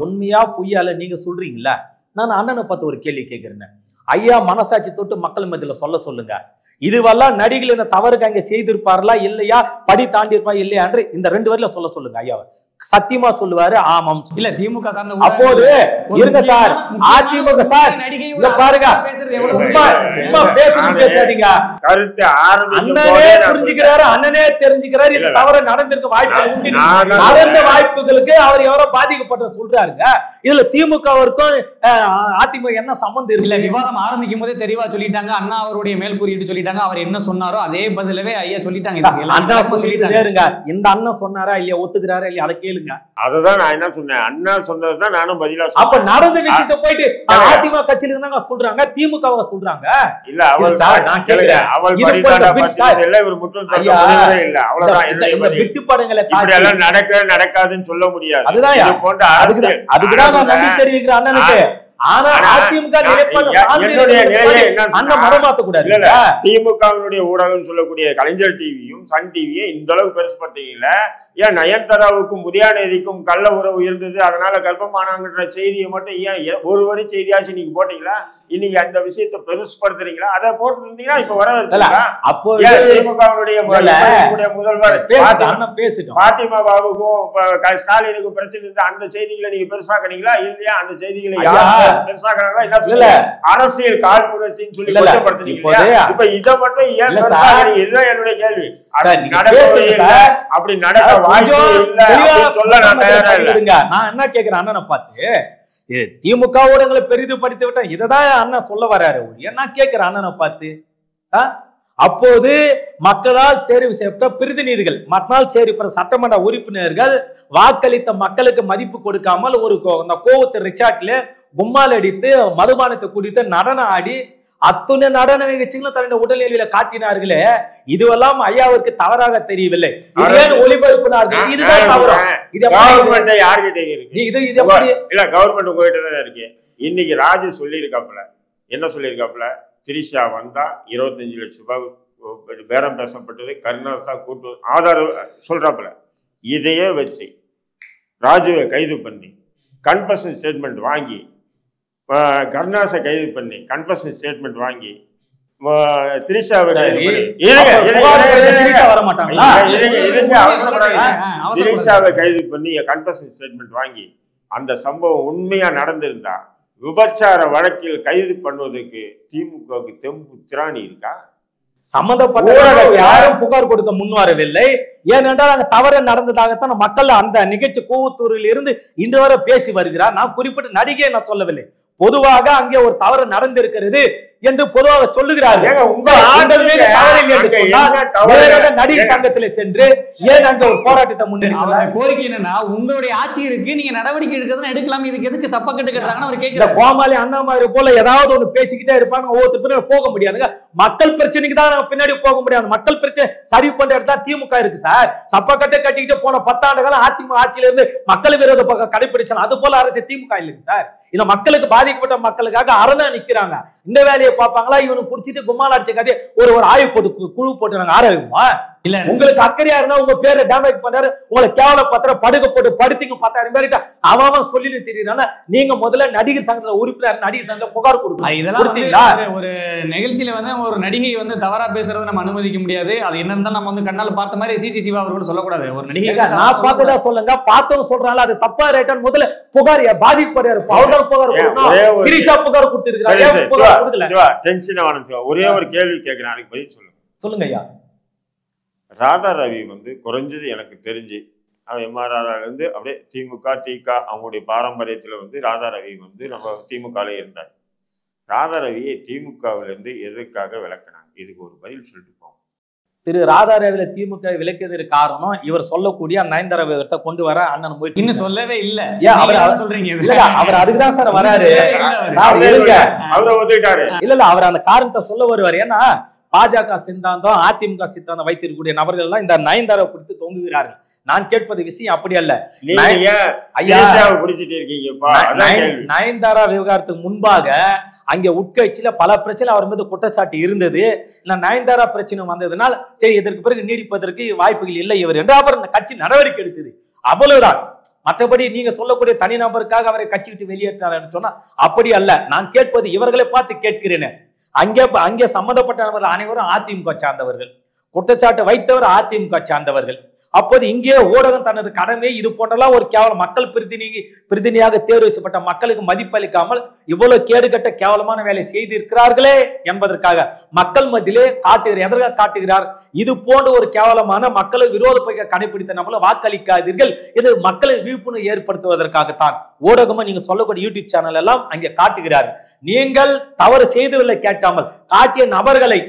Speaker 4: உண்மையா பொய்யால நீங்க சொல்றீங்களா? நான் அண்ணனை பார்த்து ஒரு கேள்வி கேட்கிறேன். ஐயா மனசாட்சி தொட்டு மக்கள் மத்தியில சொல்லுங்க, இதுவெல்லாம் நடிகள் இந்த தவறுக்கு அங்க செய்திருப்பார்களா இல்லையா, படி தாண்டி இருப்பா இல்லையா என்று இந்த 2 வரையில சொல்லுங்க. ஐயா சத்தியமா சொல்லுவாரு ஆமாம்.
Speaker 3: இல்ல திமுக சார்ந்த
Speaker 4: அப்போது இருங்க சார், அதிமுக சார் இங்க பாருங்க, பேசாதீங்க. அண்ணனே புரிஞ்சுக்கிறாரு, அண்ணனே தெரிஞ்சுக்கிறாரு, இது தவறு நடந்திருக்க வாய்ப்பு நடந்த வாய்ப்புகளுக்கு அவர் எவரோ பாதிக்கப்பட்ட சொல்றாருங்க. இதுல திமுகவிற்கும் அதிமுக என்ன சம்பந்தம் இருக்கு?
Speaker 3: இல்ல விவாதம் ஆரம்பிக்கும் போதே தெளிவா சொல்லிட்டாங்க, அண்ணா அவருடைய மேல் குறியிட்டு சொல்லிட்டாங்க, அவர் என்ன சொன்னாரோ அதே பதிலவே ஐயா சொல்லிட்டாங்க.
Speaker 4: இந்த அண்ணன் சொன்னாரா இல்லையா, ஒத்துக்கிறாரா இல்லையா, அதை கேளுங்க.
Speaker 2: அதுதான் நான் என்ன சொன்னேன், அண்ணா சொன்னதுதான் நானும் பதிலா.
Speaker 4: அப்ப நடந்த விஷயத்தை போயிட்டு அதிமுக கட்சியில இருந்தாங்க சொல்றாங்க, திமுக சொல்றாங்க.
Speaker 2: இல்ல அவள் நான் கேக்குறேன், அவள் பரிதாபப்பட்டது ஒரு முற்றம் சொல்ல இல்ல, அவ்வளவுதான் என்னுடைய பதில்.
Speaker 4: விட்டுப்பாடுங்களை
Speaker 2: இப்படி எல்லாம் நடக்காதுன்னு சொல்ல முடியாது.
Speaker 4: அதுதான்
Speaker 2: இது போன்ற
Speaker 4: அதுக்குதான் நான் நன்றி தெரிவிக்கிறேன் அண்ணனுக்கு. ஆனா அதிமுக
Speaker 2: திமுகவினுடைய ஊடகம் சொல்லக்கூடிய கலைஞர் டிவியும் சன் டிவியும் இந்த அளவுக்கு பெருசுபடுத்தீங்கல்ல. ஏன் நயன்தாராவுக்கும் உதயாநிதிக்கும் கள்ள உறவு இருந்தது, அதனால கர்ப்பமானாங்கன்ற செய்தியை மட்டும் ஏன் ஒரு வரி செய்தியாச்சு நீங்க போட்டீங்களா? இன்னைக்கு அந்த விஷயத்தை பெருசுபடுத்துறீங்களா? அதை போட்டு இருந்தீங்கன்னா இப்ப வர
Speaker 4: அப்போ
Speaker 2: திமுகவினுடைய முதல்வர் பாத்திமா பாபுக்கும் ஸ்டாலினுக்கும் பிரச்சனை இருந்து அந்த செய்திகளை நீங்க பெருசாக்குனீங்களா இல்லையா? அந்த செய்திகளை பெருசாக்குறாங்களா இல்ல அரசியல் காழ்ப்புணர்ச்சின்னு சொல்லி பெருசுபடுத்துறீங்க. இப்ப இதை மட்டும் ஏன் பெருசாக்குறீங்க? இதுதான் என்னுடைய கேள்வி. அப்படி நடக்க
Speaker 4: நான் என்ன கேக்குறேன் அண்ணனை பார்த்து, திமுக ஊடகங்களை பெரிதுபடுத்தி விட்டேன், இதைதான் அண்ணன் சொல்ல வர்றாரு. என்ன கேட்கிறேன் அண்ணனை பார்த்து, அப்போது மக்களால் தேர்வு செய்யப்பட்ட பிரதிநிதிகள், மக்களால் சேர்க்கப்பட்ட சட்டமன்ற உறுப்பினர்கள் வாக்களித்த மக்களுக்கு மதிப்பு கொடுக்காமல் ஒரு கோவத்தை ரிச்சார்ட்ல கும்மால் அடித்து மதுபானத்தை குடித்து நடனம் ஆடி அத்துணை நடன நிகழ்ச்சிகளும் தன்னுடைய உடல்நிலையில காட்டினார்களே, இதுவெல்லாம் ஐயாவிற்கு தவறாக தெரியவில்லை. ஒளிபரப்பினார்கள், இதுதான் தவறு.
Speaker 2: கவர்மெண்ட் யார்கிட்ட இருக்கு? இது இல்ல கவர்மெண்ட் உங்ககிட்ட தானே இருக்கு. இன்னைக்கு ராஜு சொல்லியிருக்காப்புல, என்ன சொல்லியிருக்காப்புல, திரிஷா வந்தா 25 லட்சம் ரூபாய் பேரம் பேசப்பட்டது, கருணாஸ் தான் கூட்டு ஆதாரம் சொல்றாப்புல. இதையே வச்சு ராஜுவை கைது பண்ணி கன்ஃபெஷன் ஸ்டேட்மெண்ட் வாங்கி, கருணாஸை கைது பண்ணி கன்ஃபெஷன் ஸ்டேட்மெண்ட் வாங்கி, திரிஷாவை கைது பண்ணி கன்ஃபெஷன் ஸ்டேட்மெண்ட் வாங்கி, அந்த சம்பவம் உண்மையா நடந்திருந்தா விபச்சார வழக்கில் கைது பண்ணுவதற்கு திமுகவுக்கு தெம்பு திராணி இருக்கா?
Speaker 4: சம்பந்தப்பட்ட யாரும் புகார் கொடுக்க முன்வரவில்லை. ஏனென்றால் அங்க தவறு நடந்ததாகத்தான் மக்கள் அந்த நிகழ்ச்சி கூவத்தூரில் இருந்து இன்று வரை பேசி வருகிறார். நான் குறிப்பிட்ட நடிகை நான் சொல்லவில்லை, பொதுவாக அங்கே ஒரு தவறு நடந்திருக்கிறது, என்று பொதுவாக சொல்லுகிறார்கள். நடிகர் சங்கத்தில் சென்று ஏன் அங்க ஒரு போராட்டத்தை முன்னெடுக்கிறாங்க?
Speaker 3: கோரிக்கை என்னன்னா, உங்களுடைய ஆட்சி இருக்கு, நீங்க நடவடிக்கை எடுக்கிறதுன்னு எடுக்கலாம், இதுக்கு எதுக்கு சப்பக்கட்டு கட்டுறாங்கன்னு அவர் கேட்கிறார்.
Speaker 4: கோமாளி அண்ணாமலை போல ஏதாவது ஒண்ணு பேசிக்கிட்டே இருப்பாங்க, ஒவ்வொருத்தர் பின்னாடி போக முடியாதுங்க. மக்கள் பிரச்சனைக்கு தான் நம்ம பின்னாடி போக முடியாது. மக்கள் பிரச்சனை சரி பண்ற இடத்துல திமுக இருக்கு சார். சப்பக்கட்டை கட்டிக்கிட்டு போன 10 ஆண்டு காலம் அதிமுக ஆட்சியில இருந்து மக்கள் விரோத பக்கம் கடைபிடிச்சாங்க. அது போல அரசு திமுக இல்லைங்க சார். இந்த மக்களுக்கு பாதிக்கப்பட்ட மக்களுக்காக அரணா நிக்கிறாங்க. இந்த வேலையை பார்ப்பாங்களா? இவனு குடிச்சிட்டு கும்மால் அடிச்ச கதையை ஒரு ஆய்வு போட்டு குழு போட்டு நாங்க ஆரம்பிப்போமா? இல்ல உங்களுக்கு அக்கறையா இருந்தா உங்க பேரை டேமேஜ் பண்றாரு, உங்களை கேவல பத்திர படுக்க போட்டு படுத்திங்க 10,000 பேர்கிட்ட அவன் சொல்லி தெரியுறானா? நீங்க முதல்ல நடிகர் சங்கத்துல உறுப்பினர் நடிகர் சங்கத்துல புகார் கொடுங்க.
Speaker 3: இதெல்லாம் ஒரு நிகழ்ச்சியில வந்து ஒரு நடிகை வந்து தவறா பேசுறதை நம்ம அனுமதிக்க முடியாது. அது என்னன்னு நம்ம வந்து கண்ணால பார்த்த மாதிரி சிசி சிவா அவர்கள் சொல்லக்கூடாது. ஒரு நடிகை
Speaker 4: நான் பார்த்ததா சொல்லுங்க, பார்த்தவங்க சொல்றாங்க அது தப்பா ரைட்டான்னு முதல்ல புகார் பாதிப்படையாரு அவர்கள் புகார் கொடுக்கணும். கிரிசா புகார் கொடுத்திருக்காங்க, புகார் கொடுக்கல.
Speaker 2: ஒரே ஒரு கேள்வி கேட்கிறேன், அதுக்கு பதில் சொல்லுங்க.
Speaker 4: சொல்லுங்க ஐயா.
Speaker 2: ராதா ரவி வந்து குறைஞ்சது எனக்கு தெரிஞ்சு அவன் எம்ஆர்ஆர்ல இருந்து அப்படியே திமுக திக அவங்களுடைய பாரம்பரியத்துல வந்து ராதா ரவி வந்து நம்ம திமுகல இருந்தார். ராதா ரவியை திமுகவில இருந்து எதற்காக விளக்குனாங்க? இதுக்கு ஒரு பதில் சொல்லிட்டு போவோம்.
Speaker 4: திரு ராதா ரவியில திமுக விளக்கியதற்கு காரணம் இவர் சொல்லக்கூடிய நயன்தாரா விவரத்தை கொண்டு வர அண்ணன் போய்
Speaker 3: இன்னும் சொல்லவே இல்ல.
Speaker 4: சொல்றீங்க அவர் அதுக்குதான் சார் வராரு.
Speaker 2: அவரை ஒதுக்கிட்டாரு.
Speaker 4: இல்ல அவர் அந்த காரணத்தை சொல்ல வருவார். ஏன்னா பாஜக சித்தாந்தம் அதிமுக சித்தாந்தம் வைத்திருக்கக்கூடிய நபர்கள் எல்லாம் இந்த நயன்தாரா குறித்து தொங்குகிறார்கள். நான் கேட்பது விஷயம் அப்படி அல்ல. நயன்தாரா விவகாரத்துக்கு முன்பாக அங்க உட்கட்சியில பல பிரச்சனை அவர் மீது குற்றச்சாட்டு இருந்தது. இந்த நயன்தாரா பிரச்சனை வந்ததுனால் சரி இதற்கு பிறகு நீடிப்பதற்கு வாய்ப்புகள் இல்லை இவர் என்று அப்புறம் இந்த கட்சி நடவடிக்கை எடுத்தது. அவ்வளவுதான். மற்றபடி நீங்க சொல்லக்கூடிய தனிநபருக்காக அவரை கட்சி விட்டு வெளியேற்றார் சொன்னா அப்படி அல்ல. நான் கேட்பது இவர்களை பார்த்து கேட்கிறேன். அங்கே சம்பந்தப்பட்டவர்கள் அனைவரும் அதிமுக சார்ந்தவர்கள், குற்றச்சாட்டு வைத்தவர் அதிமுக சார்ந்தவர்கள். அப்போது இங்கே ஊடகம் தனது கடமை இது போன்றெல்லாம் ஒரு கேவலம் மக்கள் பிரதிநிதியாக தேர்வு செய்யப்பட்ட மக்களுக்கு மதிப்பளிக்காமல் இவ்வளவு கேடுகட்ட கேவலமான வேலை செய்திருக்கிறார்களே என்பதற்காக மக்கள் மத்தியிலே எதற்காக காட்டுகிறார்? இது போன்ற ஒரு கேவலமான மக்களை விரோத போக்கை கடைபிடித்த நம்மள வாக்களிக்காதீர்கள் இது மக்களை விழிப்புணர்வு ஏற்படுத்துவதற்காகத்தான் ஊடகமும் நீங்க சொல்லக்கூடிய யூடியூப் சேனல் எல்லாம் அங்கே காட்டுகிறார். நீங்கள் தவறு செய்தவில்லை கேட்காமல் காட்டிய நபர்களை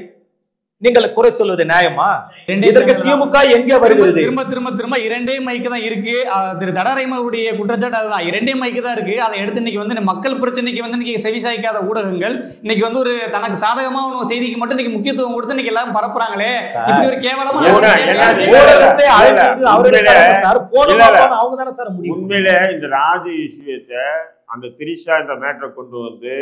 Speaker 4: நீங்கள் குறை சொல்வது நியாயமா? இதற்கு திமுக எங்கே வருகிறது?
Speaker 3: திரும்ப திரும்ப திரும்ப இரண்டே மைக்கு தான் இருக்கு. திரு தடரைமனுடைய குற்றச்சாட்டு அதுதான், இரண்டே மைக்கு தான் இருக்கு. அதை எடுத்து இன்னைக்கு வந்து மக்கள் பிரச்சனைக்கு வந்து இன்னைக்கு செவிசாய்க்காத ஊடகங்கள் இன்னைக்கு வந்து ஒரு தனக்கு சாதகமா ஒரு செய்திக்கு மட்டும் இன்னைக்கு முக்கியத்துவம் கொடுத்து இன்னைக்கு எல்லாம் பரப்புறாங்களே. இப்படி ஒரு கேவலமா
Speaker 2: உண்மையிலே இந்த ராஜு விஷயத்தை அந்த திரிஷா இந்த மேட்டரை கொண்டு வந்து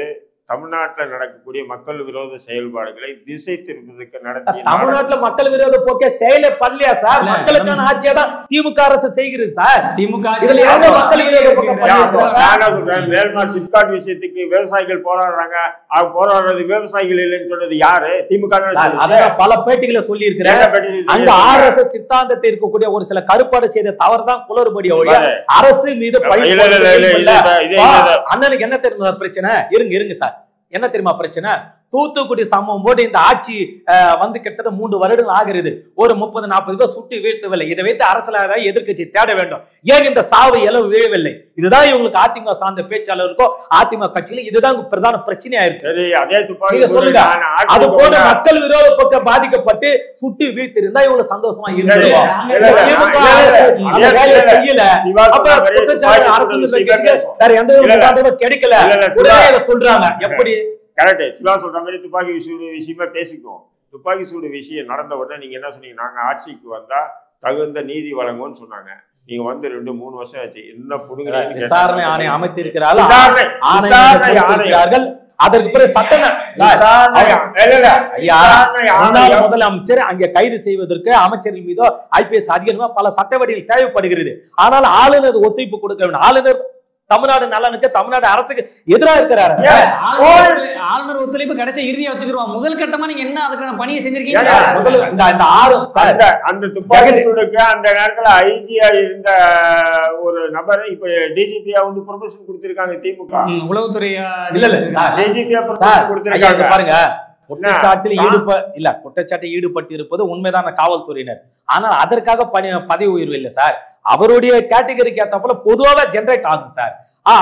Speaker 2: தமிழ்நாட்டில் நடக்கக்கூடிய மக்கள் விரோத செயல்பாடுகளை திசை திருப்பதற்கு நடத்தி
Speaker 4: தமிழ்நாட்டில் மக்கள் விரோத போக்கே செயலை பண்ணலையா சார்? மக்களுக்கான ஆட்சியா தான் திமுக அரசு செய்கிறது சார். திமுக
Speaker 2: வேல்மா சிப்காட் விஷயத்துக்கு விவசாயிகள் போராடுறாங்க. அவங்க போராடுறது விவசாயிகள் இல்லைன்னு சொன்னது யாரு? திமுக.
Speaker 4: பல பேட்டிகளை சொல்லி இருக்கிறேன். அங்க RSS சித்தாந்தத்தை இருக்கக்கூடிய ஒரு சில கருப்பாடு செய்த தவறுதான் குளறுபடி அரசு மீது அண்ணனுக்கு என்ன தெரியுமா பிரச்சனை? இருங்க சார், என்ன தெரியுமா பிரச்சனை? தூத்துக்குடி சம்பவம் போது இந்த ஆட்சி வந்து கிட்டத்தட்ட 3 வருடங்கள் ஆகிறது. ஒரு 30-40 பேர் சுட்டு வீழ்த்தவில்லை. இதை வைத்து அரசியலாக எதிர்கட்சி தேட வேண்டும். ஏன் இந்த சாவு எளவு வீழவில்லை? இதுதான் இவங்களுக்கு அதிமுக சார்ந்த பேச்சாளருக்கோ அதிமுக கட்சியில இதுதான் பிரதான பிரச்சனையா இருக்கு. சொல்லுங்க, அது போல மக்கள் விரோத போக்க பாதிக்கப்பட்டு சுட்டு வீழ்த்திருந்தா இவங்களுக்கு சந்தோஷமா இருந்திருக்கும். கிடைக்கல சொல்றாங்க. எப்படி
Speaker 2: கரெக்ட் சிவா சொல்ற மாதிரி துப்பாக்கி சூடு விஷயமா பேசிக்குவோம். துப்பாக்கி சூடு விஷயம் நடந்த உடனே நீங்க என்ன சொன்னீங்க? நாங்க ஆட்சிக்கு வந்தா தகுந்த நீதி வழங்குவோம்னு சொன்னாங்க. நீங்க வந்து 2-3 வருஷம் ஆச்சு. என்ன புடுங்க
Speaker 4: விசாரணை ஆணையம் அமைத்திருக்கிறார்கள். அதற்கு பிறகு முதலமைச்சர் அங்கே கைது செய்வதற்கு அமைச்சர்கள் மீதோ IPS அதிகாரிகளோ பல சட்டவடிகள் தேவைப்படுகிறது. ஆனால் ஆளுநர் ஒத்துழைப்பு கொடுக்க வேண்டும். ஆளுநர் தமிழ்நாடு நலனுக்கு தமிழ்நாடு அரசுக்கு எதிராக இருக்கிறாரு.
Speaker 3: ஆளுநர் ஒத்துழைப்பு கடைசி இறுதியா வச்சுக்கிறோம். முதல் கட்டமா நீங்க என்ன அதுக்கான பணியை செஞ்சிருக்கீங்க?
Speaker 2: அந்த துப்பாக்கி சூடுக்கு அந்த நேரத்துல ஐஜியா இருந்த ஒரு நபர் இப்ப டிஜிபியா வந்து ப்ரொமோஷன் கொடுத்திருக்காங்க திமுக.
Speaker 3: உளவுத்துறை
Speaker 2: டிஜிபியா ப்ரொமோஷன் கொடுத்திருக்காங்க
Speaker 4: பாருங்க. குற்றச்சாட்டில் ஈடுபட்டு இருப்பது உண்மைதான காவல்துறையினர். ஆனால் அதற்காக பதவி உயர்வு இல்லை சார். அவருடைய கேட்டகரிக்கு ஏற்ற போல பொதுவாக ஜெனரேட் ஆகும் சார்.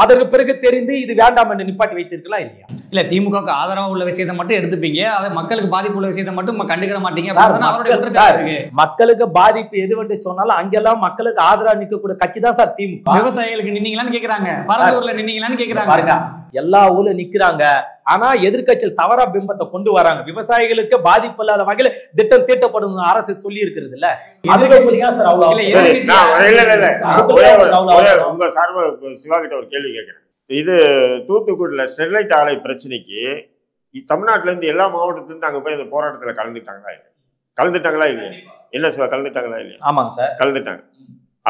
Speaker 4: அதற்கு பிறகு தெரிந்து இது வேண்டாம் என்று நிப்பாட்டி வைத்திருக்கலாம் இல்லையா?
Speaker 3: இல்ல திமுகவுக்கு ஆதரவா உள்ள விஷயத்தை மட்டும் எடுத்துப்பீங்க, அதை மக்களுக்கு பாதிப்பு உள்ள விஷயத்தை மட்டும் கண்டுக்கிற மாட்டீங்க அவருடைய குற்றச்சாட்டு இருக்கு.
Speaker 4: மக்களுக்கு பாதிப்பு எதுவென்று சொன்னாலும் அங்கெல்லாம் மக்களுக்கு ஆதரவா நிற்கக்கூடிய கட்சி தான் சார் திமுக.
Speaker 3: விவசாயிகளுக்கு நின்னீங்களான்னு கேக்குறாங்க, பரந்தூர்ல நின்னீங்களான்னு கேக்குறாங்க.
Speaker 4: பாருங்க, எல்லா ஊர்ல நிக்கிறாங்க. ஆனா எதிர்கட்சியில் தவறா பிம்பத்தை கொண்டு வராங்க. விவசாயிகளுக்கு பாதிப்பு இல்லாத வகையில் திட்டம் தீட்டப்படும் அரசு சொல்லி இருக்கிறது இல்ல.
Speaker 2: உங்க சார்பா சிவா கிட்ட ஒரு கேள்வி கேட்கிறேன். இது தூத்துக்குடியில ஸ்டெர்லைட் ஆலை பிரச்சனைக்கு தமிழ்நாட்டுல இருந்து எல்லா மாவட்டத்துல இருந்து அங்க போய் அந்த போராட்டத்துல கலந்துட்டாங்களா இல்லையா? என்ன சிவா, கலந்துட்டாங்களா இல்லையா?
Speaker 4: ஆமாங்க சார்,
Speaker 2: கலந்துட்டாங்க.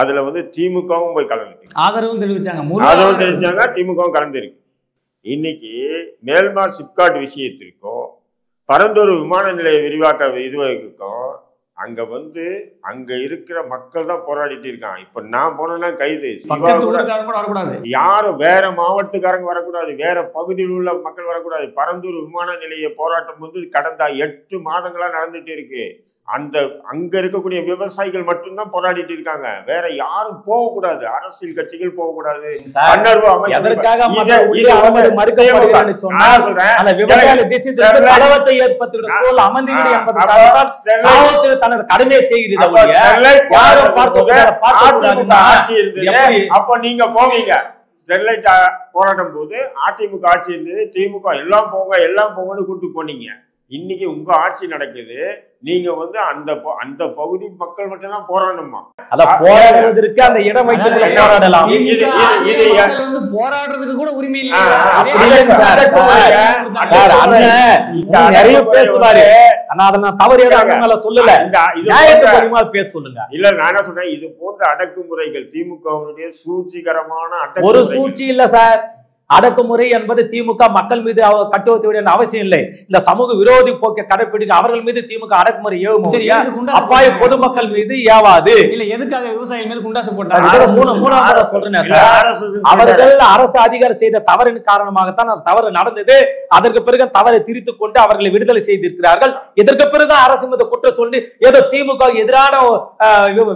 Speaker 2: அதுல திமுகவும் போய் கலந்துட்டாங்க,
Speaker 3: ஆதரவும் தெரிவிச்சாங்க,
Speaker 2: திமுகவும் கலந்துருக்கு. இன்னைக்கு மேல்மார் சிப்காட் விஷயத்திற்கும் பரந்தூர் விமான நிலைய விரிவாக்க இதுவரைக்கும் அங்க இருக்கிற மக்கள் தான் போராடிட்டு இருக்காங்க. இப்ப நான் போனேன்னா கைது, யாரும் வேற மாவட்டத்துக்காரங்க வரக்கூடாது, வேற பகுதியில் உள்ள மக்கள் வரக்கூடாது. பரந்தூர் விமான நிலைய போராட்டம் கடந்த 8 மாதங்களா நடந்துட்டு இருக்கு. அங்க இருக்கக்கூடிய விவசாயிகள் மட்டும்தான் போராடிட்டு இருக்காங்க. வேற யாரும் போகக்கூடாது, அரசியல் கட்சிகள் போகக்கூடாது.
Speaker 4: கடமை செய்கிறது.
Speaker 2: அப்ப நீங்க போவீங்க ஸ்டெர்லைட் போராட்டம் போது அதிமுக ஆட்சி இருந்தது, திமுக எல்லாம் போங்கன்னு கூட்டு போனீங்க. இன்னைக்கு உங்க ஆட்சி நடக்குது, நீங்க அந்த பகுதி மக்கள் மட்டும் தான் போராடணுமா?
Speaker 4: போராடுவதற்கு அந்த இடம் வைத்து போராடலாம்.
Speaker 3: போராடுறதுக்கு கூட உரிமை இல்லை.
Speaker 4: நிறைய பேசுவாரு, அதை நான் தவறு சொல்லல, பேச சொல்லுங்க.
Speaker 2: இல்ல நான் என்ன சொன்னேன், இது போன்ற அடக்குமுறைகள் திமுகவுடைய சூழ்ச்சிகரமான
Speaker 4: ஒரு சூழ்ச்சி இல்ல சார். அடக்குமுறை என்பது திமுக மக்கள் மீது கட்டுவத வேண்டிய அவசியம் இல்லை. இந்த சமூக விரோதி போக்கை கடைபிடிக்க அவர்கள் மீது திமுக அடக்குமுறை ஏவும், அப்பாய பொதுமக்கள் மீது ஏவாது.
Speaker 3: இல்ல எதுக்காக விவசாயிகள் மீது குண்டாசு போட்டாங்க?
Speaker 4: மூணாவது சொல்றேன், அவர்கள் அரசு அதிகாரி செய்த தவறின் காரணமாகத்தான் அந்த தவறு நடந்தது. அதற்கு பிறகு தவறை திரித்துக் கொண்டு அவர்களை விடுதலை செய்திருக்கிறார்கள். இதற்கு பிறகு அரசு மீது குற்றம் சொல்லி ஏதோ திமுக எதிரான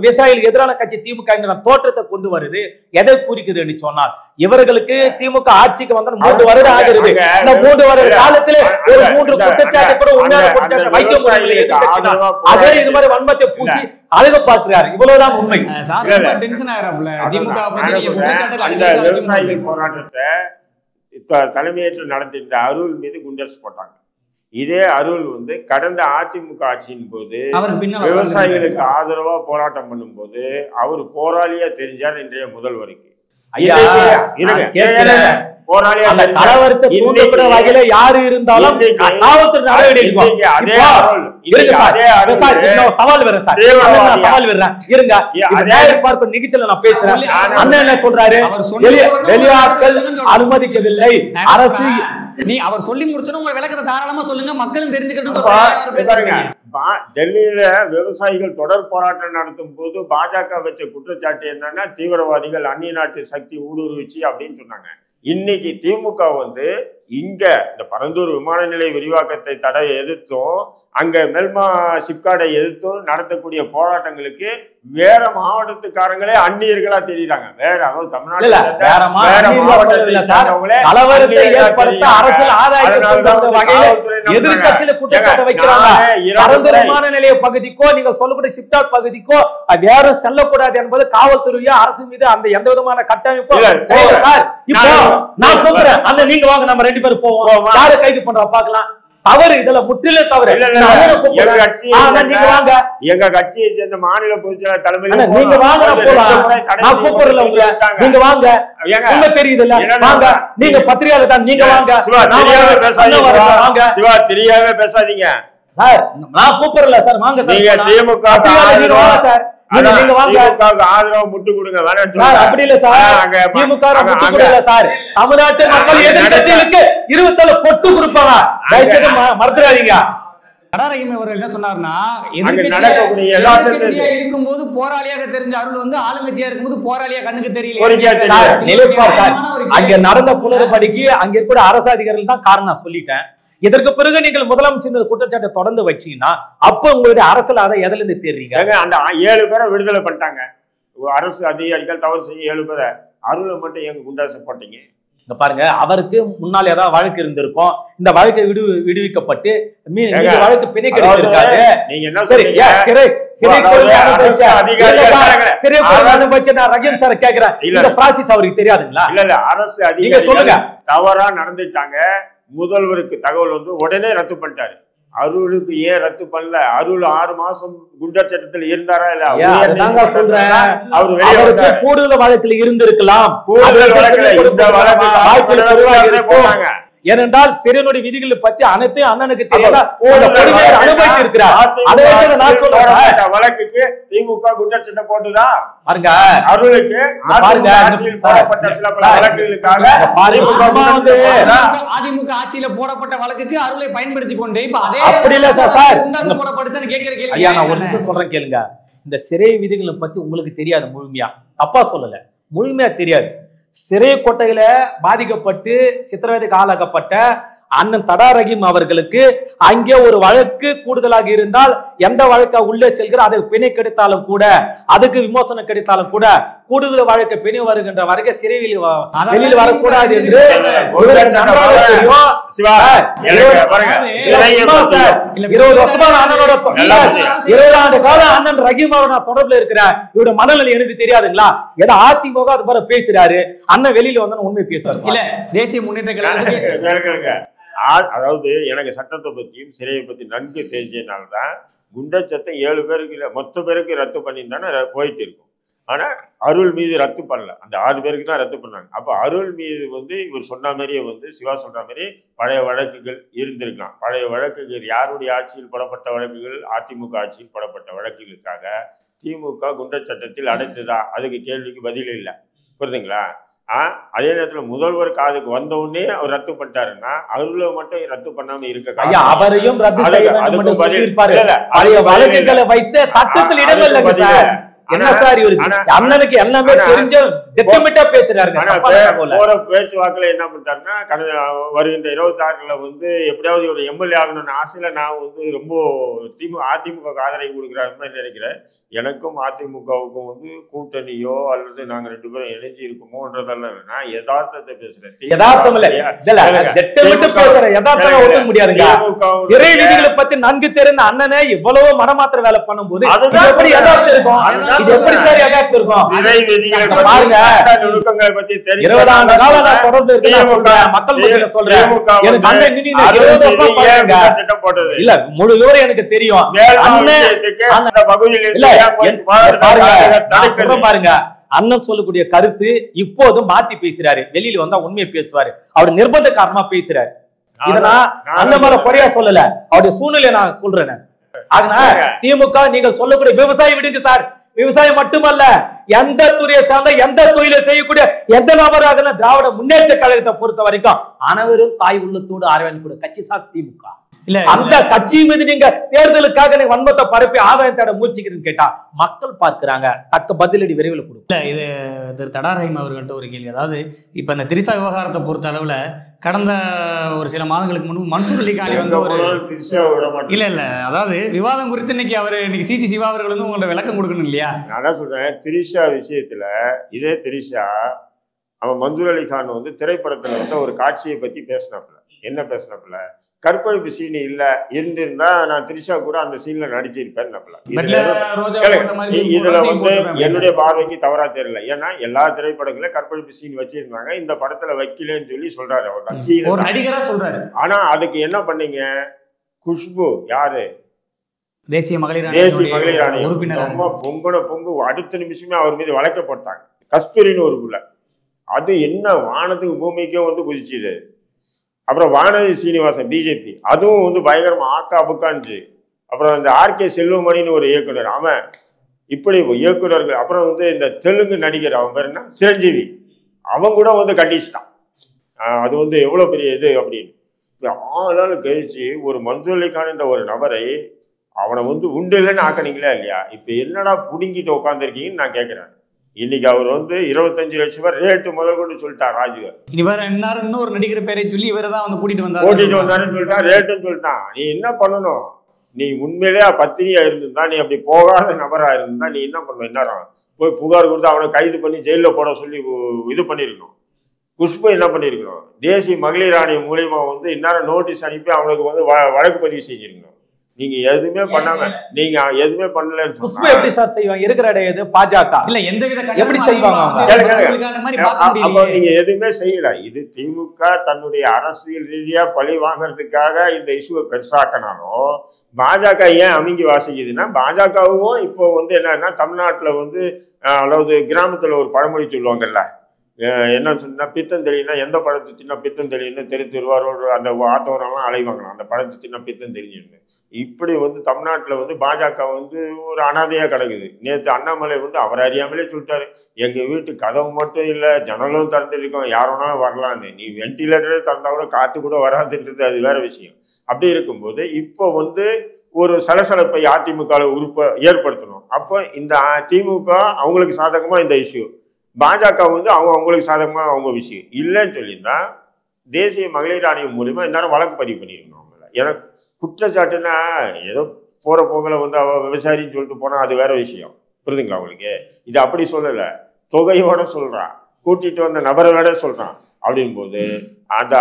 Speaker 4: விவசாயிகளுக்கு எதிரான கட்சி திமுக என்ற தோற்றத்தை கொண்டு வருது. எதை குறிக்கிறது சொன்னால், இவர்களுக்கு திமுக ஆட்சிக்கு வந்த 3 வருடம் ஆகிறது. இந்த 3 வருட காலத்திலே ஒரு 3 குற்றச்சாட்டு கூட உண்மையான குற்றச்சாட்டு வைக்க முடியவில்லை எதிர்க்கட்சியினால். அதே இது மாதிரி வன்மத்தை பூசி அழக பார்க்கிறார். இவ்வளவுதான் உண்மை.
Speaker 2: விவசாயிகள் போராட்டத்தை தலைமையேற்று நடத்திருந்த அருள் மீது குண்டர்ஸ் போட்டாங்க. இதே அருள் கடந்த அதிமுக ஆட்சியின் போது விவசாயிகளுக்கு ஆதரவா போராட்டம் பண்ணும் போது அவர் போராளியா தெரிஞ்சார் இன்றைய முதல்வருக்கு.
Speaker 4: கலவரத்தை தூண்டப்பட வகையில யாரு இருந்தாலும் காவல்துறை நடவடிக்கை சவால் வர சார், சவால் வர்றேன் இருங்க. பார்க்கும் நிகழ்ச்சியில நான் பேசுறேன். அண்ணன் என்ன சொல்றாரு, வெளியாட்கள் அனுமதிக்கவில்லை அரசு.
Speaker 3: நீ அவர் சொல்லி முடிச்சோன்னு உங்க விளக்கத்தை தாராளமா சொல்லுங்க, மக்களும் தெரிஞ்சுக்கட்டும்.
Speaker 2: டெல்லியில விவசாயிகள் தொடர் போராட்டம் நடத்தும் போது பாஜக வச்ச குற்றச்சாட்டு என்னன்னா, தீவிரவாதிகள் அந்நிய நாட்டு சக்தி ஊடுருவிச்சு அப்படின்னு சொன்னாங்க. இன்னைக்கு திமுக இங்க இந்த பரந்தூர் விமான நிலைய விரிவாக்கத்தை தடை எதிர்த்தும் அங்க மெல்மா சிப்காடை எதிர்த்தும் நடத்தக்கூடிய போராட்டங்களுக்கு வேற மாவட்டத்துக்காரங்களே அந்நியர்களா தெரியுறாங்க. வேற அதாவது தமிழ்நாட்டுல
Speaker 4: எதிர்கட்சியில குற்றச்சாட்டு வைக்கிறாங்க. பரந்தூர் விமான நிலைய பகுதிக்கோ நீங்கள் சொல்லக்கூடிய சிப்காட் பகுதிக்கோ வேற செல்லக்கூடாது என்பது காவல்துறையா அரசு மீது அந்த எந்த விதமான கட்டமைப்பு. நான் சொல்றேன், அந்த நீங்க வாங்க, நம்ம 2 பேரும் போவோம், யாரை கைது பண்றா பாக்கலாம். தவறு, இதுல முற்றிலும் தவறு.
Speaker 2: எங்க கட்சியை சேர்ந்த மாநில பொதுச்செயலாளர் தலைமையில
Speaker 4: நீங்க வாங்க, நான் கூப்பிடல உங்களை, நீங்க வாங்க, உங்க தெரியுதுல்ல, வாங்க, நீங்க பத்திரிகையாளர் தான், நீங்க வாங்க.
Speaker 2: சிவா தெரியாம பேசாதீங்க
Speaker 4: சார், நான் கூப்பிடல சார், வாங்க சார்.
Speaker 2: நீங்க திமுக
Speaker 4: சார், நீங்க வாங்க,
Speaker 2: ஆதரவு முட்டு கொடுங்க.
Speaker 4: அப்படி இல்ல சார், திமுக முட்டு கொடுக்கல சார். தமிழ்நாட்டு மக்கள் எதிர்கட்சிகளுக்கு 27 பொட்டு கொடுப்பாங்க, தயவுசெய்து மறந்துடாதீங்க.
Speaker 3: கடாரகிமி அவர்கள் என்ன சொன்னார்னா, எதிர்கட்சியா இருக்கும்போது போராளியாக தெரிஞ்ச அருள் ஆளுங்கட்சியா இருக்கும்போது போராளியா கண்ணுக்கு தெரியல.
Speaker 4: அங்க நடந்த குளறுபடிக்கு அங்க இருக்கிற அரசு அதிகாரிகள் தான் காரணம் சொல்லிட்டேன். இதற்கு பிறகு நீங்கள் முதலமைச்சர் குற்றச்சாட்டை தொடர்ந்து வச்சீங்கன்னா அப்ப உங்களுடைய அரசியல் அதை எதுல இருந்து தெரியுங்க?
Speaker 2: அந்த 7 பேரை விடுதலை பண்ணிட்டாங்க. அரசு அதிகாரிகள் தவறு செய்ய 7 பேரை, அருளை மட்டும் எங்க குண்டாசை போட்டீங்க?
Speaker 4: இங்க பாருங்க, அவருக்கு முன்னால் ஏதாவது வழக்கு இருந்திருக்கும், இந்த வழக்கை விடுவிக்கப்பட்டு வழக்கு பிணை கிடைச்சிருக்காரு.
Speaker 2: நீங்க என்ன
Speaker 4: சரி,
Speaker 2: சொல்றீங்க?
Speaker 4: நான் ரஹீம் சார் கேக்குறேன், இந்த ப்ராசஸ் அவருக்கு தெரியாதுங்களா?
Speaker 2: இல்ல அரசு அதிகாரிகள் தவறா நடந்துட்டாங்க. முதல்வருக்கு தகவல் வந்து உடனே ரத்து பண்ணிட்டாரு. அருளுக்கு ஏன் ரத்து பண்ணல? அருள் 6 மாசம் குண்டர் சட்டத்தில் இருந்தாரா இல்ல?
Speaker 4: சொல்றேன், அவருக்கு கூடுதல் வழக்கில் இருந்திருக்கலாம். ஏனென்றால் சிறையினுடைய விதிகளை பத்தி அனைத்து அண்ணனுக்கு
Speaker 2: வழக்குக்கு திமுக குண்டர் சட்டம் போட்டுதா
Speaker 4: பாருங்க.
Speaker 2: அருளுக்கு
Speaker 3: அதிமுக ஆட்சியில போடப்பட்ட வழக்குக்கு அருளை பயன்படுத்தி கொண்டு
Speaker 4: சொல்றேன் கேளுங்க. இந்த சிறை விதிகளை பத்தி உங்களுக்கு தெரியாது முழுமையா, தப்பா சொல்லல, முழுமையா தெரியாது. சிறை கொட்டையில பாதிக்கப்பட்டு சித்திரவதைக்கு ஆளாக்கப்பட்ட அண்ணன் தடா ரஹீம் அவர்களுக்கு அங்கே ஒரு வழக்கு கூடுதலாக இருந்தால் எந்த வழக்கா உள்ளே செல்கிற அதை பிணை கிடைத்தாலும் கூட, அதுக்கு விமோசனம் கிடைத்தாலும் கூட, கூடுதல் வழக்கு பிணை வருகின்ற வரைக்கும் சிறையில் வெளியில் வரக்கூடாது என்று 20 வருஷமா அண்ணனோட 20 ஆண்டு கால அண்ணன் ரஹீம் அவரோட நான் தொடர்புல இருக்கிறேன். இவரோட மனநிலை எனக்கு தெரியாதுங்களா? ஏதோ அதிமுக அது போல பேசுறாரு, அண்ணன் வெளியில வந்தா உண்மை பேசுறாரு.
Speaker 3: இல்ல தேசிய முன்னேற்ற கழகத்துக்கு
Speaker 2: அதாவது எனக்கு சட்டத்தை பத்தியும் சிறையை பத்தி நன்கு தெரிஞ்சதுனால்தான் குண்டர் சட்டம் 7 பேருக்கு இல்லை மொத்த பேருக்கு ரத்து பண்ணியிருந்தானே போயிட்டு இருக்கும். ஆனா அருள் மீது ரத்து பண்ணல, அந்த 6 பேருக்கு தான் ரத்து பண்ணாங்க. அப்ப அருள் மீது வந்து இவர் சொன்ன மாதிரியே வந்து சிவா சொல்ற மாதிரி பழைய வழக்குகள் இருந்திருக்கலாம். பழைய வழக்குகள் யாருடைய ஆட்சியில் போடப்பட்ட வழக்குகள்? அதிமுக ஆட்சியில் போடப்பட்ட வழக்குகளுக்காக திமுக குண்டர் சட்டத்தில் அடைத்ததா? அதுக்கு கேள்விக்கு பதில் இல்லை. புரியுதுங்களா? அதே நேரத்துல முதல்வர் காதுக்கு வந்த உடனே அவர் ரத்து பண்ணிட்டாருன்னா அருளை மட்டும் ரத்து பண்ணாம இருக்க
Speaker 4: அவரையும் வழக்குகளை வைத்து சட்டத்தில் இடமில்லைங்க சார். என்ன சார் அண்ணனுக்கு எல்லாமே தெரிஞ்ச திட்டமிட்டா பேசுறாரு.
Speaker 2: போற பேச்சுவாக்குல என்ன பண்ணிட்டாருன்னா, கடந்த வருகின்ற 26ல வந்து எப்படியாவது ஒரு எம்எல்ஏ ஆகணும்னு ஆசையில நான் வந்து ரொம்ப அதிமுக ஆதரவு கொடுக்குற மாதிரி நினைக்கிறேன். எனக்கும் அதிமுகவுக்கும் வந்து கூட்டணியோ அல்லது நாங்க 2 பேரும் இணைஞ்சு இருக்குமோன்றதெல்லாம் நான் யதார்த்தத்தை பேசுறேன்.
Speaker 4: யதார்த்தம் இல்ல, திட்டமிட்டு பேசுறேன். யதார்த்தம் ஒத்துக்க முடியாதுங்க. சிறை விதிகளை பத்தி நன்கு தெரிந்த அண்ணனே இவ்வளவு மனமாத்திர வேலை பண்ணும்போது எப்படி யதார்த்தம் இருக்கும்? இது எப்படி சார் யதார்த்தம் இருக்கும்?
Speaker 2: சிறை விதிகளை
Speaker 4: பாருங்க,
Speaker 2: நுணுக்கங்களை பத்தி
Speaker 4: 20 ஆண்டு கால நான் தொடர்ந்து இருக்கேன். மக்கள் மத்தியில சொல்றேன், எனக்கு அண்ணன்
Speaker 2: சட்டம் போட்டது
Speaker 4: இல்ல, முழு விவரம் எனக்கு தெரியும். பாருங்க, அண்ணன் சொல்லக்கூடிய கருத்து இப்போதும் மாத்தி பேசுறாரு. வெளியில வந்தா உண்மையை பேசுவாரு. அவர் நிர்பந்த காரணமா பேசுறாரு. இதனா அண்ணன் மேல குறையா சொல்லல, அவருடைய சூழ்நிலை நான் சொல்றேன். அதனால திமுக நீங்கள் சொல்லக்கூடிய விவசாயி விடுங்க சார். விவசாயம் மட்டுமல்ல, எந்த துறையை சார்ந்த எந்த தொழிலை செய்யக்கூடிய எந்த நபராக திராவிட முன்னேற்ற கழகத்தை பொறுத்த வரைக்கும் அனைவரும் தாய் உள்ளத்தோடு ஆரம்பிக்கூடிய கட்சி சார் திமுக. இல்ல அந்த கட்சி மீது நீங்க தேர்தலுக்காக நீங்க வன்மத்தை பரப்பி ஆதாயம் தேட முயற்சிக்கிறீங்கன்னு கேட்டா மக்கள் பார்க்கிறாங்க, தக்க பதிலடி விரைவில் கொடுக்கும்.
Speaker 3: இது திரு தடா ரஹீம் அவர்கள்ட்ட ஒரு கேள்வி. அதாவது இப்ப இந்த திரிசா விவகாரத்தை பொறுத்த அளவுல கடந்த ஒரு சில மாதங்களுக்கு முன்பு மன்சூர் அலிகானி வந்து ஒரு இல்ல அதாவது விவாதம் குறித்து இன்னைக்கு சிஜி சிவா அவர்கள் வந்து உங்களோட விளக்கம் கொடுக்கணும் இல்லையா?
Speaker 2: நான் சொல்றேன், திரிஷா விஷயத்துல இதே திரிஷா அவன் மன்சூர் அலிகான் வந்து திரைப்படத்துல வந்து ஒரு காட்சியை பத்தி பேசினாப்புல. என்ன பேசினாப்புல? கற்பழிப்பு சீன் இல்ல, இருந்திருந்தா நான் திரிஷா கூட அந்த சீன்ல நடிச்சிருப்பேன். இதுல வந்து என்னுடைய பார்வைக்கு தவறா தெரியல. ஏன்னா எல்லா திரைப்படங்களும் கற்பழிப்பு சீன் வச்சிருந்தாங்க, இந்த படத்துல வைக்கலன்னு சொல்லி சொல்றாரு அவர்
Speaker 3: நடிகரா சொல்றாரு.
Speaker 2: ஆனா அதுக்கு என்ன பண்ணீங்க? குஷ்பு யாரு?
Speaker 3: தேசிய மகளிர்
Speaker 2: ஆணையம் பொங்கு அடுத்த நிமிஷமே அவர் மீது வழக்கு போட்டாங்க. கஸ்தூரின்னு ஒரு புள்ள, அது என்ன வானத்துக்கு பூமிக்கே வந்து குதிச்சுது. அப்புறம் வானதி சீனிவாசன் பிஜேபி, அதுவும் வந்து பயங்கரமா ஆக்கா புக்கான்ச்சு. அப்புறம் இந்த ஆர்கே செல்வமணின்னு ஒரு இயக்குனர், அவன் இப்படி இயக்குனர்கள். அப்புறம் வந்து இந்த தெலுங்கு நடிகர், அவன் பேர் என்ன, சிரஞ்சீவி, அவன் கூட வந்து கண்டிச்சிட்டான். அது வந்து எவ்வளோ பெரிய இது அப்படின்னு. 6 நாள் கழிச்சு ஒரு மன்சூர் அலிகான் என்ற ஒரு நபரை அவனை வந்து உண்டு இல்லைன்னு ஆக்கினீங்களா இல்லையா? இப்போ என்னடா புடுங்கிட்டு உட்காந்துருக்கீங்கன்னு நான் கேட்குறேன். இன்னைக்கு அவர் வந்து 25 லட்சம் ரூபாய் ரேட்டு முதல் கொண்டு சொல்லிட்டார் ராஜுவர்.
Speaker 3: இவர் இன்னும் ஒரு நடிகர் பேரை சொல்லி இவரை தான் வந்து கூட்டிட்டு
Speaker 2: வந்தாருன்னு சொல்லிட்டான், ரேட்டுன்னு சொல்லிட்டான். நீ என்ன பண்ணணும்? நீ உண்மையிலே பத்தினியா இருந்திருந்தா, நீ அப்படி போகாத நபரா இருந்தா நீ என்ன பண்ணுவ? என்ன போய் புகார் கொடுத்து அவனை கைது பண்ணி ஜெயிலில் போட சொல்லி இது பண்ணியிருக்கணும். குஷ்பு என்ன பண்ணியிருக்கணும், தேசிய மகளிர் ஆணையம் மூலியமா வந்து இந்நேரம் நோட்டீஸ் அனுப்பி அவனுக்கு வந்து வழக்கு பதிவு செஞ்சிருக்கணும். நீங்க எதுவுமே பண்ணாம நீங்க எதுவுமே பண்ணலன்னு
Speaker 4: குஷ்பு எப்படி சார் செய்வாங்க? இருக்கிற இடையே பாஜக
Speaker 3: இல்ல எந்தவித
Speaker 4: எப்படி செய்வாங்க?
Speaker 2: அப்போ நீங்க எதுவுமே செய்யல. இது திமுக தன்னுடைய அரசியல் ரீதியா பழி வாங்கறதுக்காக இந்த இஷ்யூவை பெருசாக்கினாலும் பாஜக ஏன் அமைங்கி வாசிக்குதுன்னா, பாஜகவும் இப்போ வந்து என்னன்னா தமிழ்நாட்டுல வந்து அதாவது கிராமத்துல ஒரு பழமொழி சொல்லுவாங்கல்ல, என்ன சொன்னா பித்தம் தெரியும்னா எந்த பழத்து சின்ன பித்தம் தெரியும்னு திருவாரூர் அந்த ஆத்தோரெல்லாம் அலைவாங்களாம், அந்த பழத்து சின்ன பித்தம் தெரியும்னு. இப்படி வந்து தமிழ்நாட்டில் வந்து பாஜக வந்து ஒரு அனாதையாக கிடக்குது. நேற்று அண்ணாமலை வந்து அவர் அறியாமலே சொல்லிட்டாரு, எங்கள் வீட்டு கதவு மட்டும் இல்லை ஜன்னலும் திறந்துருக்கோம், யார் வேணாலும் வரலான்னு. நீ வெண்டிலேட்டரே திறந்தா கூட காற்று கூட வராதுன்றது அது வேற விஷயம். அப்படி இருக்கும்போது இப்போ வந்து ஒரு சலசலப்பை அதிமுக ஏற்படுத்தணும். அப்போ இந்த திமுக அவங்களுக்கு சாதகமாக இந்த இஷ்யூ, பாஜக வந்து அவங்களுக்கு சாதகமாக அவங்க விஷயம் இல்லைன்னு சொல்லியிருந்தா தேசிய மகளிர் ஆணையம் மூலிமா இந்நேரம் வழக்கு பதிவு பண்ணியிருக்கணும். அவங்கள எனக்கு குற்றச்சாட்டுன்னா ஏதோ போகிற போகல வந்து அவள் விவசாயின்னு சொல்லிட்டு போனால் அது வேற விஷயம், புரியுதுங்களா அவங்களுக்கு? இது அப்படி சொல்லலை, தொகையோட சொல்கிறான், கூட்டிகிட்டு வந்த நபரை விட சொல்கிறான். அப்படின் போது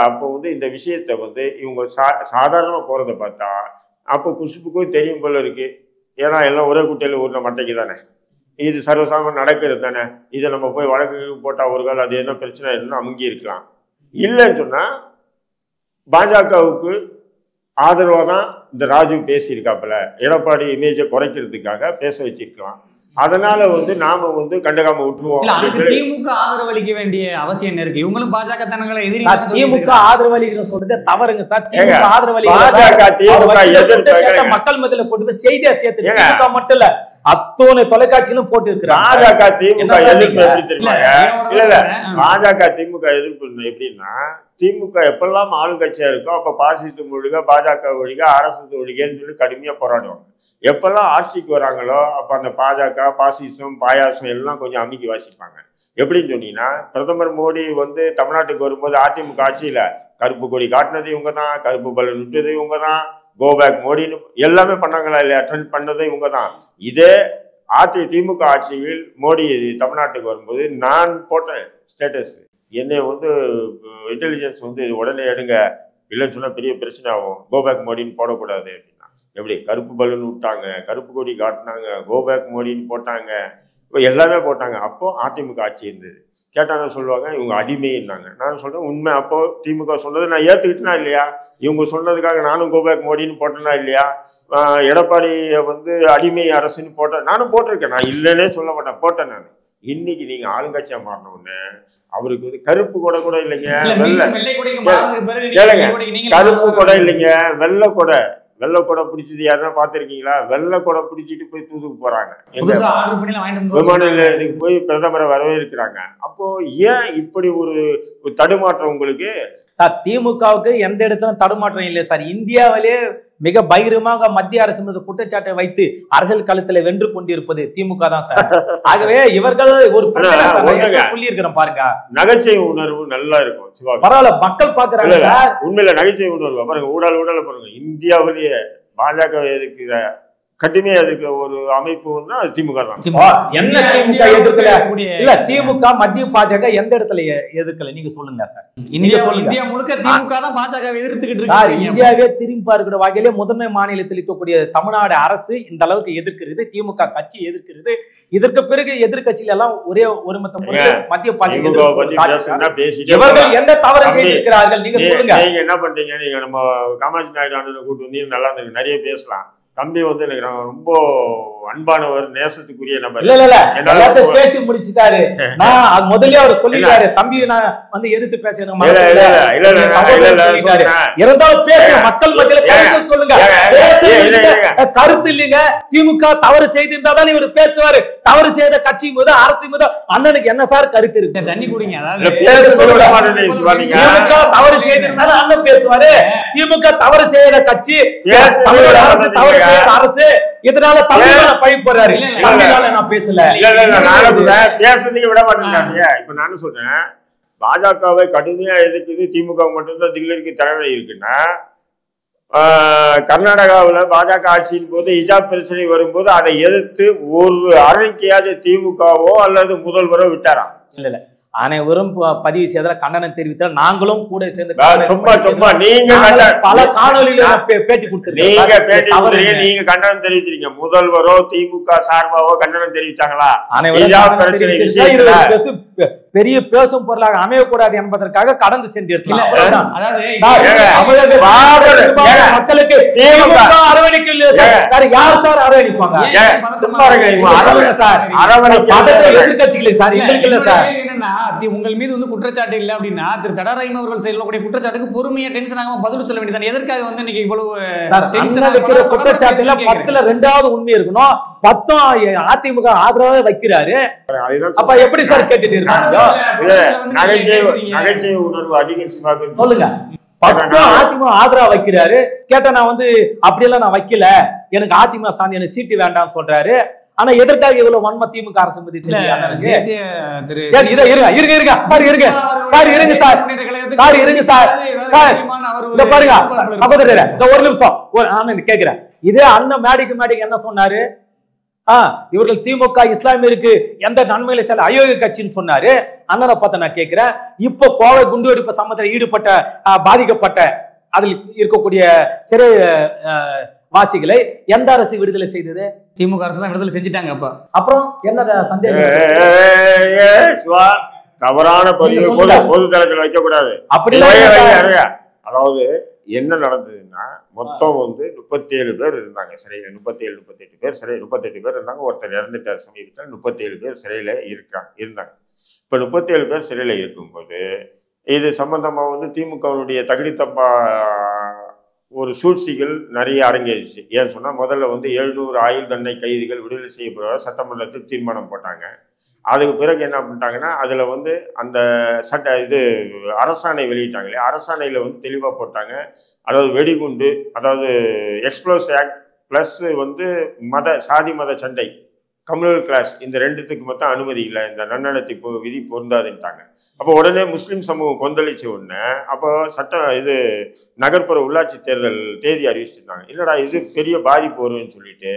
Speaker 2: அப்போ வந்து இந்த விஷயத்தை வந்து இவங்க சாதாரணமாக போகிறத பார்த்தா அப்போ குஷ்புக்கும் தெரியும் போல இருக்கு. ஏன்னா எல்லாம் ஒரே குட்டையில் ஊரில் மட்டைக்கு தானே, இது சர்வசாதாரணம் நடக்கிறது தானே, இதை நம்ம போய் வழக்கு போட்டால் ஒரு கால் அது என்ன பிரச்சனை இல்லைன்னு அமுங்கி இருக்கலாம். இல்லைன்னு சொன்னால் பாஜகவுக்கு ஆதரவாக தான் இந்த ராஜு பேசியிருக்காப்புல, எடப்பாடி இமேஜை குறைக்கிறதுக்காக பேச வச்சிருக்கலாம். அதனால வந்து நாம வந்து கண்டுக்காம விட்டுருவோம்.
Speaker 3: திமுக ஆதரவு அளிக்க வேண்டிய அவசியம் என்ன இருக்கு? இவங்களும் பாஜக தனங்களை எதிரி
Speaker 4: திமுக ஆதரவு அளிக்கிற சொல்றது தவறுங்க சார்.
Speaker 2: திமுக
Speaker 4: ஆதரவு மக்கள் மத்தியில போட்டு செய்தியா சேர்த்து திமுக மட்டும் இல்ல அத்தோனை தொலைக்காட்சிகளும் போட்டு இருக்கிறாங்க.
Speaker 2: பாஜக திமுக எதிர்ப்பு எப்படி தெரியுமா? இல்ல பாஜக திமுக எதிர்ப்பு எப்படின்னா, திமுக எப்பெல்லாம் ஆளுங்கட்சியா இருக்கோ அப்ப பாசிசம் ஒழிக பாஜக ஒழிக அரசு ஒழிகன்னு சொல்லி கடுமையா போராடுவாங்க. எப்பெல்லாம் ஆட்சிக்கு வராங்களோ அப்ப அந்த பாஜக பாசிசம் பாயாசம் எல்லாம் கொஞ்சம் அமைக்கி வாசிப்பாங்க. எப்படின்னு சொன்னீங்கன்னா, பிரதமர் மோடி வந்து தமிழ்நாட்டுக்கு வரும்போது அதிமுக ஆட்சியில கருப்பு கொடி காட்டினது இவங்க தான், கருப்பு பலன் விட்டது இவங்க தான், கோபேக் மோடின்னு எல்லாமே பண்ணாங்களா இல்லையா, ட்ரெண்ட் பண்ணது இவங்க தான். இதே திமுக ஆட்சியில் மோடி தமிழ்நாட்டுக்கு வரும்போது நான் போட்டேன் ஸ்டேட்டஸ், என்னை வந்து இன்டெலிஜென்ஸ் வந்து உடனே எடுங்க, இல்லைன்னு சொன்னால் பெரிய பிரச்சனை ஆகும், கோபேக் மோடின்னு போடக்கூடாது அப்படின்னா. எப்படி கருப்பு பலூன் விட்டாங்க, கருப்பு கொடி காட்டினாங்க, கோபேக் மோடின்னு போட்டாங்க, எல்லாமே போட்டாங்க. அப்போ அதிமுக ஆட்சி இருந்தது. கேட்டாங்க சொல்லுவாங்க இவங்க அடிமைன்னாங்க. நான் சொல்றேன் உண்மை. அப்போ திமுக சொன்னதை நான் ஏற்றுக்கிட்டேனா இல்லையா? இவங்க சொன்னதுக்காக நானும் கோபேக் மோடின்னு போட்டேனா இல்லையா? எடப்பாடியை வந்து அடிமை அரசுன்னு போட்டேன், நானும் போட்டிருக்கேன், நான் இல்லைன்னே சொல்ல மாட்டேன், போட்டேன் நான். இன்னைக்கு நீங்க ஆளுங்கட்சியா மாறின உடனே அவருக்கு வந்து கருப்பு கொடை கூட இல்லைங்க, கருப்பு கொடை இல்லைங்க, வெள்ளை கொடை. வெள்ளை கொடை பிடிச்சது யாருன்னா பாத்திருக்கீங்களா? வெள்ளை கொடை பிடிச்சிட்டு போய் தூதுக்கு போறாங்க, விமான நிலையத்துக்கு போய் பிரதமரை வரவேற்கிறாங்க. அப்போ ஏன் இப்படி ஒரு தடுமாற்றம் உங்களுக்கு?
Speaker 4: திமுகவுக்கு எந்த இடத்துல தடுமாற்றம் இல்லை சார். இந்தியாவிலே மிக பகிரமாக மத்திய அரசு மீது குற்றச்சாட்டை வைத்து அரசியல் களத்துல வென்று கொண்டிருப்பது திமுக தான் சார். ஆகவே இவர்கள் ஒரு சொல்லி இருக்கிறோம் பாருங்க,
Speaker 2: நகைச்சுவை உணர்வு நல்லா இருக்கும்.
Speaker 4: பரவாயில்ல, மக்கள் பாக்குறாங்க சார்.
Speaker 2: உண்மையில நகைச்சுவை உணர்வு பாருங்க, ஊடால பாருங்க. இந்தியாவிலேயே பாஜக இருக்கிற கடுமையா இருக்கிற ஒரு அமைப்பு வந்து திமுக தான்.
Speaker 4: என்ன திமுக எதிர்க்கல? இல்ல திமுக மத்திய பாஜக எந்த இடத்துல எதிர்க்கல நீங்க சொல்லுங்க சார்.
Speaker 3: இந்தியா முழுக்க திமுக தான் பாஜக எதிர்த்துக்கிட்டு இருக்கு.
Speaker 4: இந்தியாவே திரும்பி பார்க்கிற வகையிலே முதன்மை மாநிலத்தில் இருக்கக்கூடிய தமிழ்நாடு அரசு இந்த அளவுக்கு எதிர்க்கிறது, திமுக கட்சி எதிர்க்கிறது. இதற்கு பிறகு எதிர்கட்சியில எல்லாம் ஒரே ஒருமித்த மத்திய பாஜக இவர்கள் எந்த தவறு செய்திருக்கிறார்கள் நீங்க சொல்லுங்க.
Speaker 2: நீங்க என்ன பண்றீங்க? நீங்க நம்ம காமாட்சி நாயுடு கூட்டு வந்து நல்லா இருக்கு, நிறைய பேசலாம். தம்பி வந்து எனக்கு ரொம்ப அன்பானவர், நேசத்துக்குரிய நபர்.
Speaker 4: இல்ல பேசி முடிச்சுட்டாரு. நான் முதல்ல அவர் சொல்லிட்டாரு, தம்பி நான் வந்து எதிர்த்து பேசுறேன் இருந்தாலும் பேச மக்கள் மத்தியில சொல்லுங்க. கருத்து இல்லைங்க, திமுக தவறு செய்திருந்தா தான் இவர் பேசுவாரு. தவறு செய்த கட்சி மீது அரசு மீது அண்ணனுக்கு என்ன சார் கருத்து இருக்கு?
Speaker 3: தண்ணி குடிங்க.
Speaker 4: திமுக தவறு செய்திருந்தாலும் அண்ணன் பேசுவாரு. திமுக தவறு செய்த கட்சி, தமிழோட அரசு தவறு செய்த அரசு, இதனால தமிழ்நாடு பயிர் போறாரு. நான் பேசல,
Speaker 2: பேசுறதுக்கு விட மாட்டேங்கிறாங்க. இப்ப நானும் சொல்றேன், பாஜகவை கடுமையா எதிர்க்குது திமுக மட்டும்தான் தில்லிக்கு தலைமை இருக்குன்னா, கர்நாடகாவில் பாஜக ஆட்சியின் போது ஹிஜாப் பிரச்சனை வரும்போது அதை எதிர்த்து ஒரு அறிக்கையாவது திமுகவோ அல்லது முதல்வரோ விட்டாராம்?
Speaker 4: இல்ல அனைவரும் பதிவு செய்தல கண்டனம் தெரிவித்தால் நாங்களும் கூட சேர்ந்து
Speaker 2: நீங்க
Speaker 4: பல காணொலியில பேட்டி கொடுத்துருக்கீங்க.
Speaker 2: நீங்க கண்டனம் தெரிவிச்சிருக்கீங்க. முதல்வரோ திமுக சார்பாவோ கண்டனம் தெரிவிச்சாங்களா?
Speaker 4: பெரிய பேசும் பொருளாக அமையக்கூடாது என்பதற்காக கடந்து சென்றிருக்கலாம். மக்களுக்கு யார் சார் அரவணைப்பாங்க? எதிர்கட்சிகளே சார், எங்களுக்கு இல்ல சார்.
Speaker 3: உங்கள் மீது வந்து குற்றச்சாட்டு இல்லை அப்படின்னா திரு தடா ரஹீம் அவர்கள் செயல்படக்கூடிய குற்றச்சாட்டுக்கு பொறுமையா டென்ஷன் ஆகாம பதில் சொல்ல வேண்டியது. எதற்காக வந்து இன்னைக்கு இவ்வளவு
Speaker 4: குற்றச்சாட்டுல 10ல 2வது உண்மை இருக்கணும். 10 அதிமுக ஆதரவாக வைக்கிறாரு. அப்ப எப்படி சார் கேட்டுட்டு இருக்காங்க?
Speaker 2: நகைச்சுவை உணர்வு அதிகம்
Speaker 4: சொல்லுங்க. 10 அதிமுக ஆதரவா வைக்கிறாரு. கேட்டா நான் வந்து அப்படியெல்லாம் நான் வைக்கல, எனக்கு அதிமுக சாந்தி எனக்கு சீட்டு வேண்டாம்னு சொல்றாரு. ஆனா எதற்காக இவ்வளவு வன்ம திமுக அரசு பத்தி பாருங்க சகோதரர், ஒரு நிமிஷம் கேக்குறேன். இதே அண்ணன் மேடைக்கு என்ன சொன்னாரு? இவர்கள் திமுக இஸ்லாமியருக்கு எந்த நன்மையில செல்ல அயோக்கிய கட்சின்னு சொன்னாரு. அண்ணனை பார்த்த நான் கேட்கிறேன், இப்ப கோவை குண்டுவெடிப்பு சம்பவத்தில் ஈடுபட்ட பாதிக்கப்பட்ட அதில் இருக்கக்கூடிய சிறை வாசிகளை எந்த அரசு விடுதலை செய்தது?
Speaker 3: திமுக அரசு தான் விடுதலை செஞ்சுட்டாங்க.
Speaker 4: அப்புறம் என்ன சந்தேகம்?
Speaker 2: தவறான பொது தளத்தில் வைக்க கூடாது. அப்படி அதாவது என்ன நடந்ததுன்னா, மொத்தம் வந்து 37 பேர் இருந்தாங்க சிறையில். 37-38 பேர் சிறை 38 பேர் இருந்தாங்க. ஒருத்தர் இறந்துட்டார் சமீபத்தில். 37 பேர் சிறையில் இருந்தாங்க. இப்போ 37 பேர் சிறையில் இருக்கும்போது இது சம்பந்தமா வந்து திமுகவுடைய தகுதித்தப்பா ஒரு சூழ்ச்சிகள் நிறைய அரங்கேறிச்சு. ஏன்னு சொன்னா, முதல்ல வந்து 700 ஆயுள் தண்டனை கைதிகள் விடுதலை செய்யப்படுவதாக சட்டமன்றத்தில் தீர்மானம் போட்டாங்க. அதுக்கு பிறகு என்ன பண்ணிட்டாங்கன்னா, அதுல வந்து அந்த அரசாணை வெளியிட்டாங்க இல்லையா, அரசாணையில வந்து தெளிவா போட்டாங்க. அதாவது வெடிகுண்டு, அதாவது எக்ஸ்ப்ளோசிவ் ஆக்ட் பிளஸ் வந்து சாதி மத சண்டை, கம்யூனல் கிளாஸ், இந்த ரெண்டுத்துக்கு மட்டும் அனுமதி இல்லை, இந்த நன்னடத்தை விதி பொருந்தாதுன்ட்டாங்க. அப்போ உடனே முஸ்லீம் சமூகம் கொந்தளிச்ச உடனே அப்போ நகர்ப்புற உள்ளாட்சி தேர்தல் தேதி அறிவிச்சிருந்தாங்க. இல்லடா இது பெரிய பாதிப்பு வரும்னு சொல்லிட்டு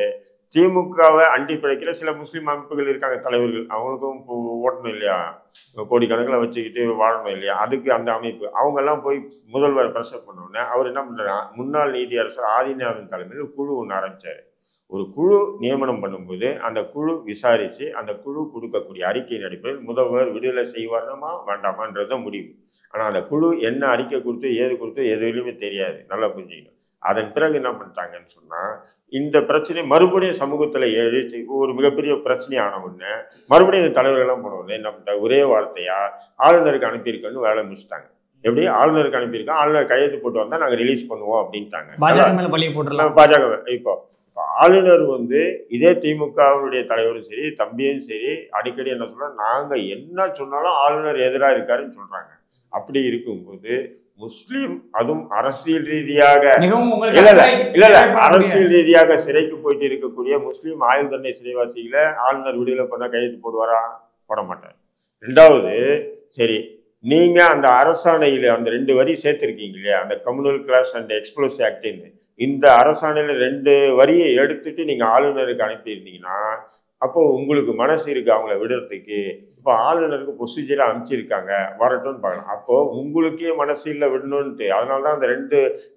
Speaker 2: திமுகவை அண்டி பிழைக்கிற சில முஸ்லீம் அமைப்புகள் இருக்காங்க, தலைவர்கள், அவங்களுக்கும் ஓட்டணும் இல்லையா, கோடிக்கணக்கில் வச்சுக்கிட்டு வாழணும் இல்லையா, அதுக்கு அந்த அமைப்பு அவங்கெல்லாம் போய் முதல்வரை ப்ரெஷர் பண்ணோடனே அவர் என்ன பண்ணுறாங்க, முன்னாள் நீதியரசர் ஆதிநாதன் தலைமையில் குழு ஒன்று ஆரம்பித்தார். ஒரு குழு நியமனம் பண்ணும்போது அந்த குழு விசாரித்து அந்த குழு கொடுக்கக்கூடிய அறிக்கையின் அடிப்படையில் முதல்வர் விடுதலை செய்வாரமா வேண்டாமான்றத முடிவு. ஆனால் அந்த குழு என்ன அறிக்கை கொடுத்து ஏது கொடுத்து எதுலையுமே தெரியாது, நல்லா புரிஞ்சுக்கணும். அதன் பிறகு என்ன பண்ணிட்டாங்கன்னு சொன்னால், இந்த பிரச்சனை மறுபடியும் சமூகத்தில் எழுச்சி ஒரு மிகப்பெரிய பிரச்சனையான உடனே மறுபடியும் இந்த தலைவர்கள்லாம் போனோடனே என்ன பண்ணிட்டாங்க, ஒரே வார்த்தையாக ஆளுநருக்கு அனுப்பியிருக்கன்னு வேலை முடிச்சிட்டாங்க. எப்படி ஆளுநருக்கு அனுப்பியிருக்கோம், ஆளுநர் கையெழுத்து போட்டு வந்தால் நாங்கள் ரிலீஸ் பண்ணுவோம் அப்படின்ட்டாங்க. பாஜக இப்போ ஆளுநர் வந்து இதே திமுகவுடைய தலைவரும் சரி தம்பியும் சரி அடிக்கடி என்ன சொல்றாங்க, நாங்கள் என்ன சொன்னாலும் ஆளுநர் எதிராக இருக்காருன்னு சொல்றாங்க. அப்படி இருக்கும்போது முஸ்லீம், அதுவும் அரசியல் ரீதியாக அரசியல் ரீதியாக சிறைக்கு போயிட்டு இருக்கக்கூடிய முஸ்லீம் ஆயுள் தண்டனை சிறைவாசிகளை ஆளுநர் விடுதலை பண்ண கையெழுத்து போடுவாரா? போட மாட்டார். ரெண்டாவது, சரி நீங்க அந்த அரசாணையில அந்த 2 வரி சேர்த்திருக்கீங்க இல்லையா, அந்த கம்யூனல் கிளாஸ் அண்ட் எக்ஸ்ப்ளோசிவ் ஆக்ட்னு, இந்த அரசாணையில 2 வரியை எடுத்துட்டு நீங்க ஆளுநருக்கு அனுப்பியிருந்தீங்கன்னா அப்போ உங்களுக்கு மனசு இருக்கு அவங்கள விடுறதுக்கு. இப்போ ஆளுநருக்கு ப்ரொசீஜராக அனுப்பிச்சிருக்காங்க, வரட்டும்னு பார்க்கலாம். அப்போ உங்களுக்கே மனசு இல்லை விடணும்ன்ட்டு, அதனால தான்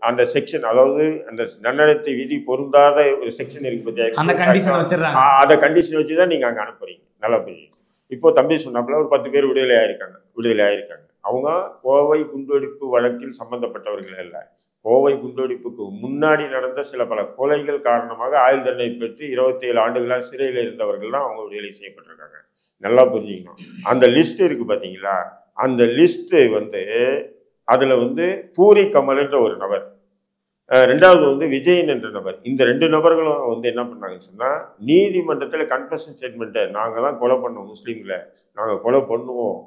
Speaker 2: அந்த செக்ஷன், அதாவது அந்த நன்னடத்தை விதி பொருந்தாத ஒரு செக்ஷன் இருக்கு பத்தியா,
Speaker 3: அந்த கண்டிஷன் வச்சிடறாங்க.
Speaker 2: அந்த கண்டிஷன் வச்சு தான் நீங்க அங்கே அனுப்புறீங்க. நல்லா புரியுது. இப்போ தம்பி சொன்னாப்புல ஒரு 10 பேர் விடுதலை ஆயிருக்காங்க. அவங்க கோவை குண்டுவெடிப்பு வழக்கில் சம்பந்தப்பட்டவர்கள் இல்லை. கோவை குண்டுவெடிப்புக்கு முன்னாடி நடந்த பல கொலைகள் காரணமாக ஆயுள் தண்டனை பெற்று 27 ஆண்டுகளாக சிறையில் இருந்தவர்கள் தான் அவங்க விடுதலை செய்யப்பட்டிருக்காங்க. நல்லா புரிஞ்சுக்கணும். அந்த லிஸ்ட் இருக்கு பார்த்தீங்களா, அந்த லிஸ்ட்டு வந்து அதில் வந்து பூரி கமல் என்ற ஒரு நபர், ரெண்டாவது விஜயன் என்ற நபர், இந்த 2 நபர்களும் என்ன பண்ணாங்கன்னு சொன்னால், நீதிமன்றத்தில் கன்ஃபெஷன் ஸ்டேட்மெண்ட்டை நாங்கள் தான் கொலை பண்ணோம், முஸ்லீம்களை நாங்கள் கொலை பண்ணுவோம்,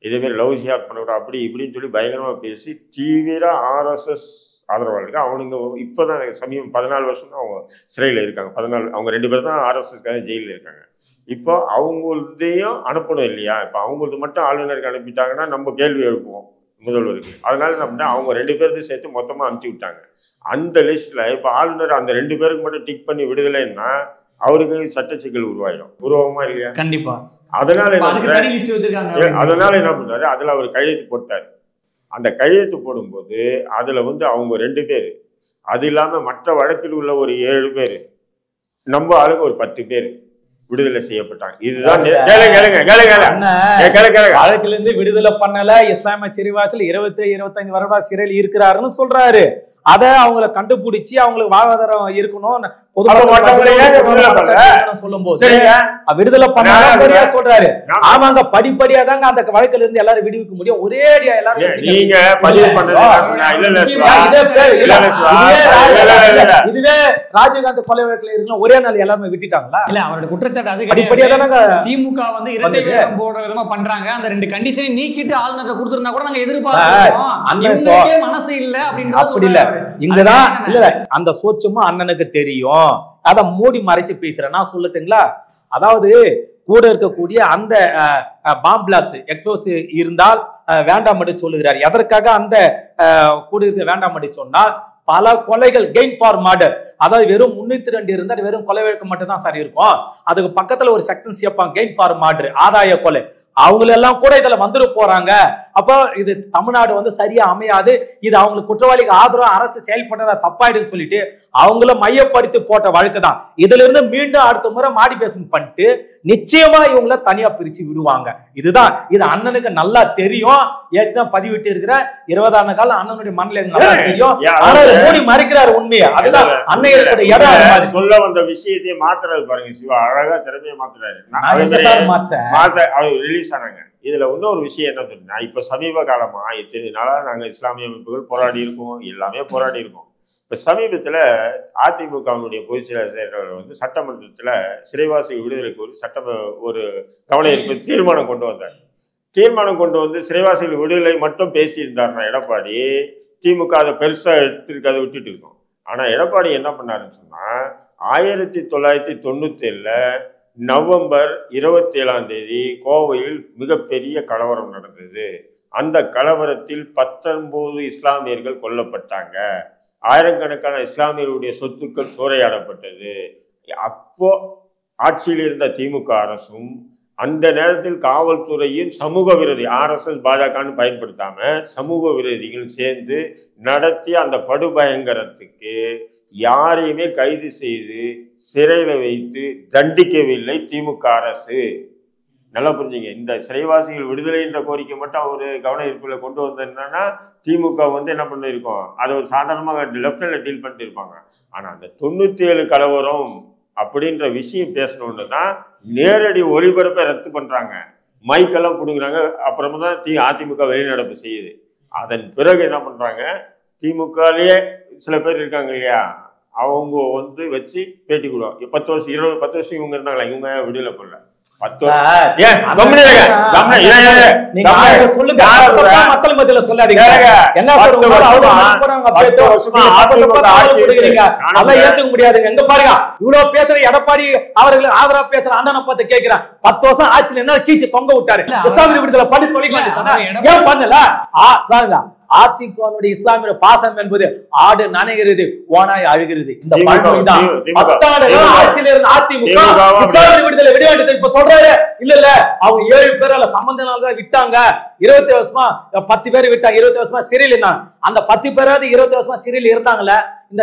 Speaker 2: இதேமாரி லவ் ஜிஹாத் பண்ணுறோம் அப்படி இப்படின்னு சொல்லி பயங்கரமாக பேசி தீவிர ஆர்எஸ்எஸ் ஆதரவாளர்கள் அவனுங்க இப்போ தான் சமீபம் 14 வருஷம் தான் அவங்க சிறையில் இருக்காங்க. 14 அவங்க 2 பேர் தான் ஆர்எஸ்எஸ்க்காக ஜெயிலில் இருக்காங்க. இப்போ அவங்களதையும் அனுப்பணும் இல்லையா, இப்போ அவங்களுக்கு மட்டும் ஆளுநருக்கு அனுப்பிட்டாங்கன்னா நம்ம கேள்வி எழுப்புவோம், முதல்வருக்கு. அதனால என்ன பண்ணா அவங்க 2 பேருக்கு சேர்த்து மொத்தமா அனுப்பிச்சு விட்டாங்க. அந்த லிஸ்ட்ல இப்ப ஆளுநர் அந்த 2 பேருக்கு மட்டும் டிக் பண்ணி விடுதலைன்னா அவருக்கு சட்ட சிக்கல் உருவாகுமா இல்லையா?
Speaker 3: கண்டிப்பா.
Speaker 2: அதனால என்ன
Speaker 3: பண்ணாரு,
Speaker 2: அதுல அவர் கையெழுத்து போட்டாரு. அந்த கையெழுத்து போடும்போது அதுல அவங்க 2 பேர், அது இல்லாம மற்ற வழக்கில் உள்ள ஒரு 7 பேர், நம்ம ஆளுங்க ஒரு 10 பேர் விடுதலை செய்யப்பட்டாங்க. இதுதான்
Speaker 4: வழக்கில இருந்து விடுதலை பண்ணல. இஸ்லாமிய சிறைவாசல் 20-25 வருடம் சிறையில் இருக்கிறாருன்னு சொல்றாரு. அத அவங்களை கண்டுபிடிச்சு அவங்களுக்கு வாழ்வாதாரம் இருக்கணும் சொல்லும் போது விடுதலை பண்ண சொல்றாரு. ஆமாங்க, படிப்படியா தாங்க அந்த வழக்கில இருந்து எல்லாரும் விடுவிக்க முடியும். ஒரே அடியா எல்லாரும் இதுவே ராஜீவ்காந்தி கொலை வழக்கில் இருக்கணும் ஒரே நாள் எல்லாருமே விட்டுட்டாங்களா?
Speaker 3: இல்ல, அவரோட குற்றச்சாட்டு திமுக இரட்டை வேடம் போடுற விதமா பண்றாங்க. அந்த 2 கண்டிஷனை நீக்கிட்டு ஆளுநர் கொடுத்திருந்தா கூட நாங்க எதிர்பார்க்கிறோம். மனசு இல்ல அப்படின்னு
Speaker 4: அப்படி இல்ல. இங்கதான் இல்ல, அந்த சோச்சமும் அண்ணனுக்கு தெரியும். அத மூடி மறைச்சு பேசுறேன். நான் சொல்லட்டுங்களா? அதாவது கூட இருக்கக்கூடிய அந்த பாம்பிளாஸ் எக்ஸோஸ் இருந்தால் வேண்டாம் என்று சொல்லுகிறார். எதற்காக அந்த கூட இருக்க வேண்டாம் என்று சொன்னால் பல கொலைகள் கெயின் ஃபார் மர்டர், அதாவது வெறும் 302 இருந்தால் வெறும் கொலை வழக்கு மட்டும் தான் சார் இருக்கும். அதுக்கு பக்கத்துல ஒரு செக்ஷன் சேர்ப்பாங்க, கெயின் ஃபார் மர்டர், ஆதாய கொலை. அவங்க எல்லாம் கூட இதுல வந்துட்டு போறாங்க. அப்போ இது தமிழ்நாடு சரியா அமையாது, இது அவங்களுக்கு குற்றவாளிக்கு ஆதரவு அரசு செயல்பட்டதா தப்பாயிடுன்னு சொல்லிட்டு அவங்கள மையப்படுத்தி போட்ட வழக்கு தான். இதுல இருந்து மீண்டும் அடுத்த முறை மாடிஃபிகேஷன் பண்ணிட்டு நிச்சயமா இவங்கள தனியா பிரிச்சு விடுவாங்க. இதுதான், இது அண்ணனுக்கு நல்லா தெரியும். ஏற்கனவே பதிவிட்டு இருக்கிற 20 ஆண்டு காலம் அண்ணனுடைய மனநிலை நல்லா தெரியும். ஆனா மூடி மறைக்கிறாரு உண்மையை. அதுதான் அன்னையருடைய இடம்.
Speaker 2: சொல்ல வந்த விஷயத்தையே மாத்துறது பாருங்க சிவா, அழகா திறமையை மாத்துறாரு. ரிலீஸ் ஆனாங்க. இதுல இன்னொரு விஷயம் என்ன தெரியுமா, இப்ப சமீப காலமா இத்தனை நாளா நாங்க இஸ்லாமிய அமைப்புகள் போராடி இருக்கோம், எல்லாமே போராடி இருக்கோம். இப்ப சமீபத்துல அதிமுகவுடைய பொதுச் செயலாளர் சட்டமன்றத்துல சிறைவாசி விடுதலைக்கு ஒரு கவன ஈர்ப்பு தீர்மானம் கொண்டு வந்தார். தீர்மானம் கொண்டு வந்து சிறைவாசிகள் விடுதலை மட்டும் பேசியிருந்தாருன்னா எடப்பாடி, திமுக அதை பெருசா எடுத்துருக்கு, அதை விட்டுட்டு இருக்கோம். ஆனா எடப்பாடி என்ன பண்ணாருன்னு சொன்னா 1997 நவம்பர் 27 கோவையில் மிகப்பெரிய கலவரம் நடந்தது. அந்த கலவரத்தில் 19 இஸ்லாமியர்கள் கொல்லப்பட்டாங்க. ஆயிரக்கணக்கான இஸ்லாமியர்களுடைய சொத்துக்கள் சூறையாடப்பட்டது. அப்போ ஆட்சியில் இருந்த திமுக அரசும் அந்த நேரத்தில் காவல்துறையும் சமூக விரோதி RSS பாஜகன்னு பயன்படுத்தாம சமூக விரோதிகள் சேர்ந்து நடத்திய அந்த படுபயங்கரத்துக்கு யாரையுமே கைது செய்து சிறையில வைத்து தண்டிக்கவில்லை திமுக அரசு. நல்லா புரிஞ்சுங்க. இந்த சிறைவாசிகள் விடுதலை என்ற கோரிக்கை மட்டும் ஒரு கவன ஈர்ப்புல கொண்டு வந்ததுன்னா திமுக என்ன பண்ணிருக்கோம், அதை ஒரு சாதாரணமாக லெப்டில் டீல் பண்ணிட்டு இருப்பாங்க. ஆனா அந்த 97 கலவரம் அப்படின்ற விஷயம் பேசணும்னு தான் நேரடி ஒளிபரப்பை ரத்து பண்றாங்க, மைக்கெல்லாம் பிடுங்குறாங்க. அப்புறமா தான் அதிமுக வெளிநடப்பு செய்யுது. அதன் பிறகு என்ன பண்றாங்க, திமுகலயே சில பேர் இருக்காங்க இல்லையா, அவங்க வச்சு பேட்டி கொடுவாங்க. 10 வருஷம் 10 வருஷம் இவங்க இருந்தாங்களா, இவங்க விடுதலை பண்ணல. 10
Speaker 4: எடப்பாடி அவர்கள் ஆதரவா பேசுற அண்ணனை பார்த்து கேட்கிறான், 10 வருஷம் ஆட்சியில் என்ன கீச்சு தொங்க விட்டாரு, விடுதலை பண்ணி தொலைக்கலாம் பண்ணல. அதிமுக இஸ்லாமிய பாசம் என்பது ஆடு நனைகிறது ஓனாய் அழுகிறது. இந்த பழமொழிதான் 10 ஆண்டுகள் ஆட்சியில் இருந்த அதிமுக இஸ்லாமிய விடுதலை விட வேண்டியது இப்ப சொல்றாரு. இல்ல அவங்க 7 பேரால சம்பந்தனால்தான் விட்டாங்க. 20 வருஷமா 10 பேர் விட்டாங்க, 20 வருஷமா சிறையில் இருந்தாங்க. அந்த 10 பேராவது 20 வருஷமா சிறையில் இருந்தாங்கல்ல. இந்த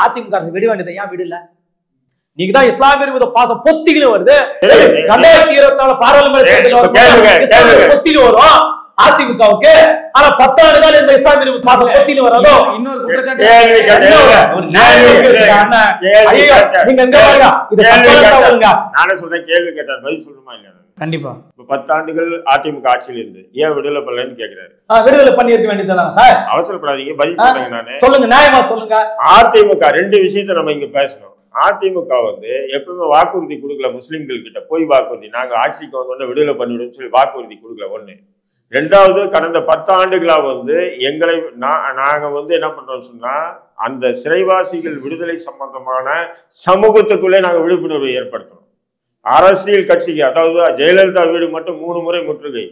Speaker 4: அதிமுக அரசு விட வேண்டியதை ஏன் விடல? நீங்க தான் இஸ்லாமிய பாசம் பொத்திக்கிட்டு வருது. 2024 பாராளுமன்ற தேர்தல் பொத்திட்டு வரும் அதிமுகவுக்கு. ஆனா 10 ஆண்டுகள் இந்த இஸ்லாமிய பாசம் பொத்திட்டு வரதோ இன்னொரு குற்றச்சாட்டு.
Speaker 2: நானே சொல்றேன், கேள்வி கேட்டார், பதில் சொல்லுமா இல்லையா?
Speaker 3: கண்டிப்பா.
Speaker 2: 10 ஆண்டுகள் அதிமுக ஆட்சியில் இருந்து ஏன் விடுதலை பண்ணலன்னு கேக்குறாரு.
Speaker 4: விடுதலை பண்ணி இருக்க வேண்டியதுதான் சார்.
Speaker 2: அவசரப்படாதீங்க, பதில் சொல்லுங்க. நானு
Speaker 4: சொல்லுங்க, நியாயமா சொல்லுங்க.
Speaker 2: அதிமுக 2 விஷயத்தை நம்ம இங்க பேசணும். அதிமுக எப்பவுமே வாக்குறுதி கொடுக்கல முஸ்லிம்கள் கிட்ட, போய் வாக்குறுதி நாங்க ஆட்சிக்கு விடுதலை பண்ணிவிடும் சொல்லி வாக்குறுதி கொடுக்கல. 1. 2வது, கடந்த 10 ஆண்டுகளா எங்களை நாங்க என்ன பண்றோம் சொன்னா, அந்த சிறைவாசிகள் விடுதலை சம்பந்தமான சமூகத்துக்குள்ளே நாங்க விழிப்புணர்வை ஏற்படுத்தணும். அரசியல் கட்சிக்கு, அதாவது ஜெயலலிதா வீடு மட்டும் 3 முறை முற்றுகை,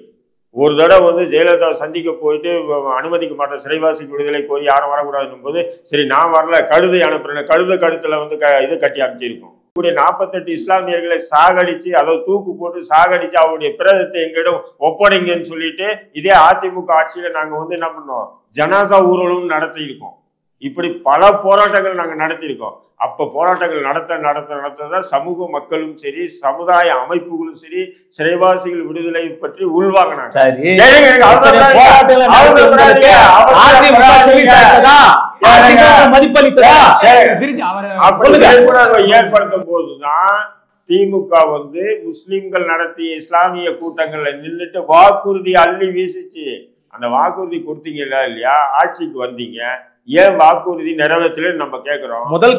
Speaker 2: ஒரு தடவை வந்து ஜெயலலிதா சந்திக்க போயிட்டு அனுமதிக்க மாட்டேன், சிறைவாசி விடுதலை கோரி யாரும் வரக்கூடாதுன்னும் போது சரி நான் வரல, கழுதை அனுப்புறேன், கழுத்துல வந்து இது கட்டி அமைச்சிருக்கும். 48 இஸ்லாமியர்களை சாகடிச்சு, அதாவது தூக்கு போட்டு சாகடிச்சு அவருடைய பிரேதத்தை எங்களிடம் ஒப்படைங்கன்னு சொல்லிட்டு இதே அதிமுக ஆட்சியில நாங்க வந்து என்ன பண்ணோம், ஜனாசா ஊர்வலம் நடத்தியிருக்கோம். இப்படி பல போராட்டங்கள் நாங்க நடத்தியிருக்கோம். அப்ப போராட்டங்கள் நடத்த சமூக மக்களும் சரி, சமுதாய அமைப்புகளும் சரி, சிறைவாசிகள் விடுதலை பற்றி உள்வாங்கினாங்க. ஏற்படுத்தும் போதுதான் திமுக வந்து முஸ்லிம்கள் நடத்திய இஸ்லாமிய கூட்டங்கள்ல நின்றுட்டு வாக்குறுதி அள்ளி வீசிச்சு. அந்த வாக்குறுதி கொடுத்தீங்களா இல்லையா, ஆட்சிக்கு வந்தீங்க, ஏன் வாக்குறுதி நிறைவேற்றல நம்ம கேட்கிறோம்.
Speaker 4: முதல்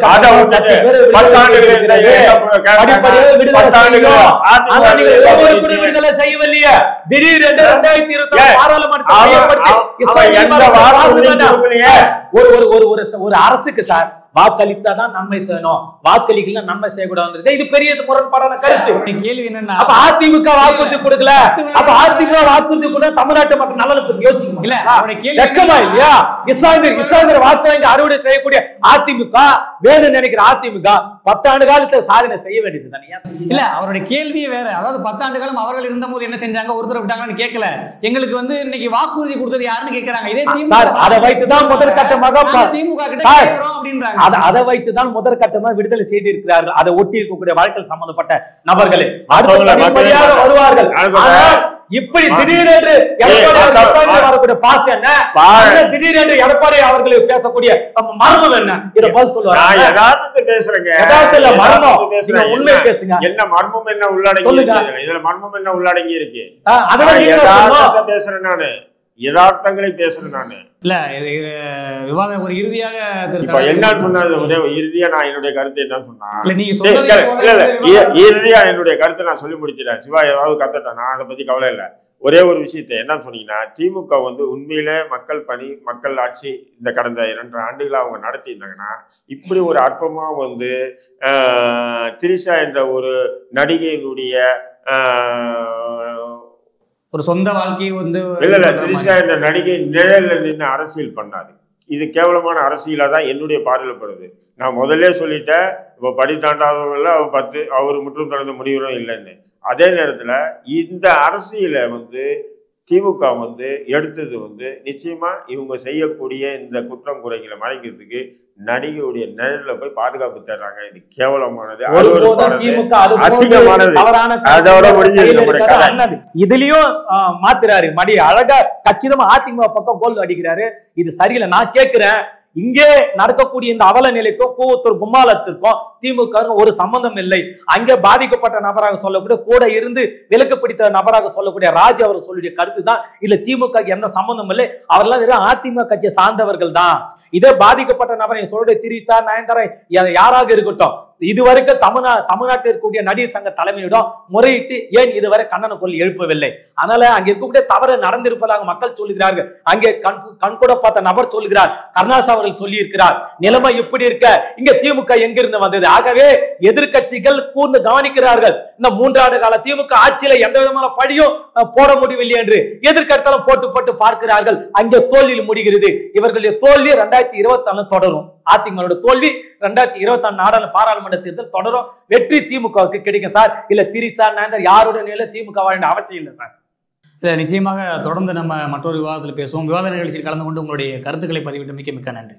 Speaker 4: விடுதலை செய்யவில்லையே, திடீரென்று 2024 ஒரு அரசுக்கு சார் வாக்களித்தாதான் நன்மை செய்யணும், வாக்களிக்கல நன்மை செய்யக்கூடாது. இது பெரிய முரண்பாடான கருத்து.
Speaker 3: கேள்வி என்னன்னா,
Speaker 4: அப்ப அதிமுக வாக்குறுதி கொடுக்கல, அப்ப அதிமுக வாக்குறுதி கூட தமிழ்நாட்டு மக்கள் நலனை பத்தி யோசிக்கணும் இல்லையா? இஸ்லாமியர் வாக்கு அறுவடை செய்யக்கூடிய அதிமுக வேணும்னு நினைக்கிற அதிமுக 10 ஆண்டு காலத்துல சாதனை செய்ய வேண்டியது தானே.
Speaker 3: இல்ல அவருடைய கேள்வியே வேற. அதாவது 10 ஆண்டு காலம் அவர்கள் இருந்த போது என்ன செஞ்சாங்க, ஒருத்தர் விட்டாங்கன்னு கேட்கல. எங்களுக்கு வந்து இன்னைக்கு வாக்குறுதி கொடுத்தது யாருன்னு கேட்கறாங்க. இதே திமுக
Speaker 4: அதை வைத்துதான் முதற்கட்டமாக
Speaker 3: திமுக கிட்ட கேட்கிறோம் அப்படின்றாங்க.
Speaker 4: அதை வைத்துதான் முதற்கட்டமாக விடுதலை செய்து இருக்கிறார்கள். அதை ஒட்டி இருக்கக்கூடிய வாழ்க்கையில் சம்பந்தப்பட்ட நபர்களே வருவார்கள். இப்படி திடீரென்று வரக்கூடிய பாசம் என்ன, திடீரென்று எடப்பாடி அவர்கள் பேசக்கூடிய மர்மம் என்ன, இதை பதில் சொல்லுவாங்க. உண்மை பேசுங்க.
Speaker 2: என்ன மர்மம் என்ன உள்ளடங்கி இதுல மர்மம் என்ன உள்ளடங்கி இருக்கு? பேசுறேன் நானு, யதார்த்தங்களை பேசுறேன் நானு.
Speaker 3: இல்ல விவாதம் ஒரு இறுதியாக
Speaker 2: என்னன்னு சொன்னது, இறுதியா நான் என்னுடைய கருத்தை என்ன சொன்னா,
Speaker 3: இறுதியா
Speaker 2: என்னுடைய கருத்தை நான் சொல்லி முடிச்சிட்டேன். சிவா ஏதாவது கத்துட்டேன், நான் அதை பத்தி கவலை இல்லை. ஒரே ஒரு விஷயத்த என்னன்னு சொன்னீங்கன்னா, திமுக வந்து உண்மையில மக்கள் பணி, மக்கள் ஆட்சி இந்த கடந்த 2.5 ஆண்டுகளை அவங்க நடத்தியிருந்தாங்கன்னா, இப்படி ஒரு அற்பமா வந்து திரிஷா என்ற ஒரு நடிகையினுடைய
Speaker 3: ஒரு சொந்த வாழ்க்கையை வந்து
Speaker 2: இல்ல திரிஷா என்ற நடிகை நிழல்ல நின்று அரசியல் பண்ணாது. இது கேவலமான அரசியலா தான் என்னுடைய பார்வையில்படுது. நான் முதல்ல சொல்லிட்டேன், இப்போ படி தாண்டாதவங்கள 10 அவர் முற்றும் தொடர்ந்த முடிவுகளும் இல்லைன்னு. அதே நேரத்துல இந்த அரசியலை வந்து திமுக வந்து எடுத்தது வந்து நிச்சயமா இவங்க செய்யக்கூடிய இந்த குற்றம் குறைகளை மறைக்கிறதுக்கு நடிகையுடைய நிழல்ல போய் பாதுகாப்பு தர்றாங்க. இது கேவலமானது, அசிங்கமானது. அதோட முடிஞ்சது.
Speaker 4: இதுலயும் மாத்துறாரு மடி அழகா கச்சிதமா அதிமுக பக்கம் கோல் அடிக்கிறாரு. இது சரியில்லை. நான் கேட்கிறேன், இங்கே நடக்கக்கூடிய இந்த அவல நிலைக்கும் கூவத்தூர் கும்மாளத்திற்கும் திமுக ஒரு சம்பந்தம் இல்லை. அங்கே பாதிக்கப்பட்ட நபராக சொல்லக்கூடிய, கூட இருந்து விலக்கு பிடித்த நபராக சொல்லக்கூடிய ராஜ் அவர் சொல்லிய கருத்து தான் இல்ல திமுக எந்த சம்பந்தம் இல்லை, அவரெல்லாம் வெறும் அதிமுக கட்சியை சார்ந்தவர்கள் தான். இதே பாதிக்கப்பட்ட நபரை சொல்ற திரித்தா நயன்தாரா யாராக இருக்கட்டும், இதுவரைக்கும் தமிழ்நாட்டில் இருக்கக்கூடிய நடிகர் சங்க தலைமையிடம் முறையிட்டு ஏன் இதுவரை கண்டன குரல் எழுப்பவில்லை? அதனால அங்க இருக்கக்கூடிய தவறு நடந்திருப்பதாக மக்கள் சொல்லுகிறார்கள். அங்கே கண்கூட பார்த்த நபர் சொல்லுகிறார், கருணாஸ் அவர்கள் சொல்லி இருக்கிறார். நிலைமை இப்படி இருக்க இங்க திமுக எங்கிருந்து வந்தது? ஆகவே எதிர்கட்சிகள் கூர்ந்து கவனிக்கிறார்கள். இந்த 3 ஆண்டு கால திமுக ஆட்சியில எந்த விதமான பழியும் போட முடியவில்லை என்று எதிர்கட்சிகளும் போட்டு பார்க்கிறார்கள். அங்கே தோல்வியில் முடிகிறது. இவர்களுடைய தோல்வி 2024 தொடரும். அதிமுக தோல்வி 2024 பாராளுமன்ற தேர்தல் தொடரும். வெற்றி திமுகவுக்கு கிடைக்கும் சார். இல்ல திரிசா நயன்தார் யாருடைய திமுக வாழ அவசியம் இல்லை சார்.
Speaker 3: இல்ல நிச்சயமாக தொடர்ந்து நம்ம மற்றொரு விவாதத்தில் பேசுவோம். விவாத நிகழ்ச்சியில் கலந்து கொண்டு உங்களுடைய கருத்துக்களை பதிவிட்டு மிக்க நன்றி.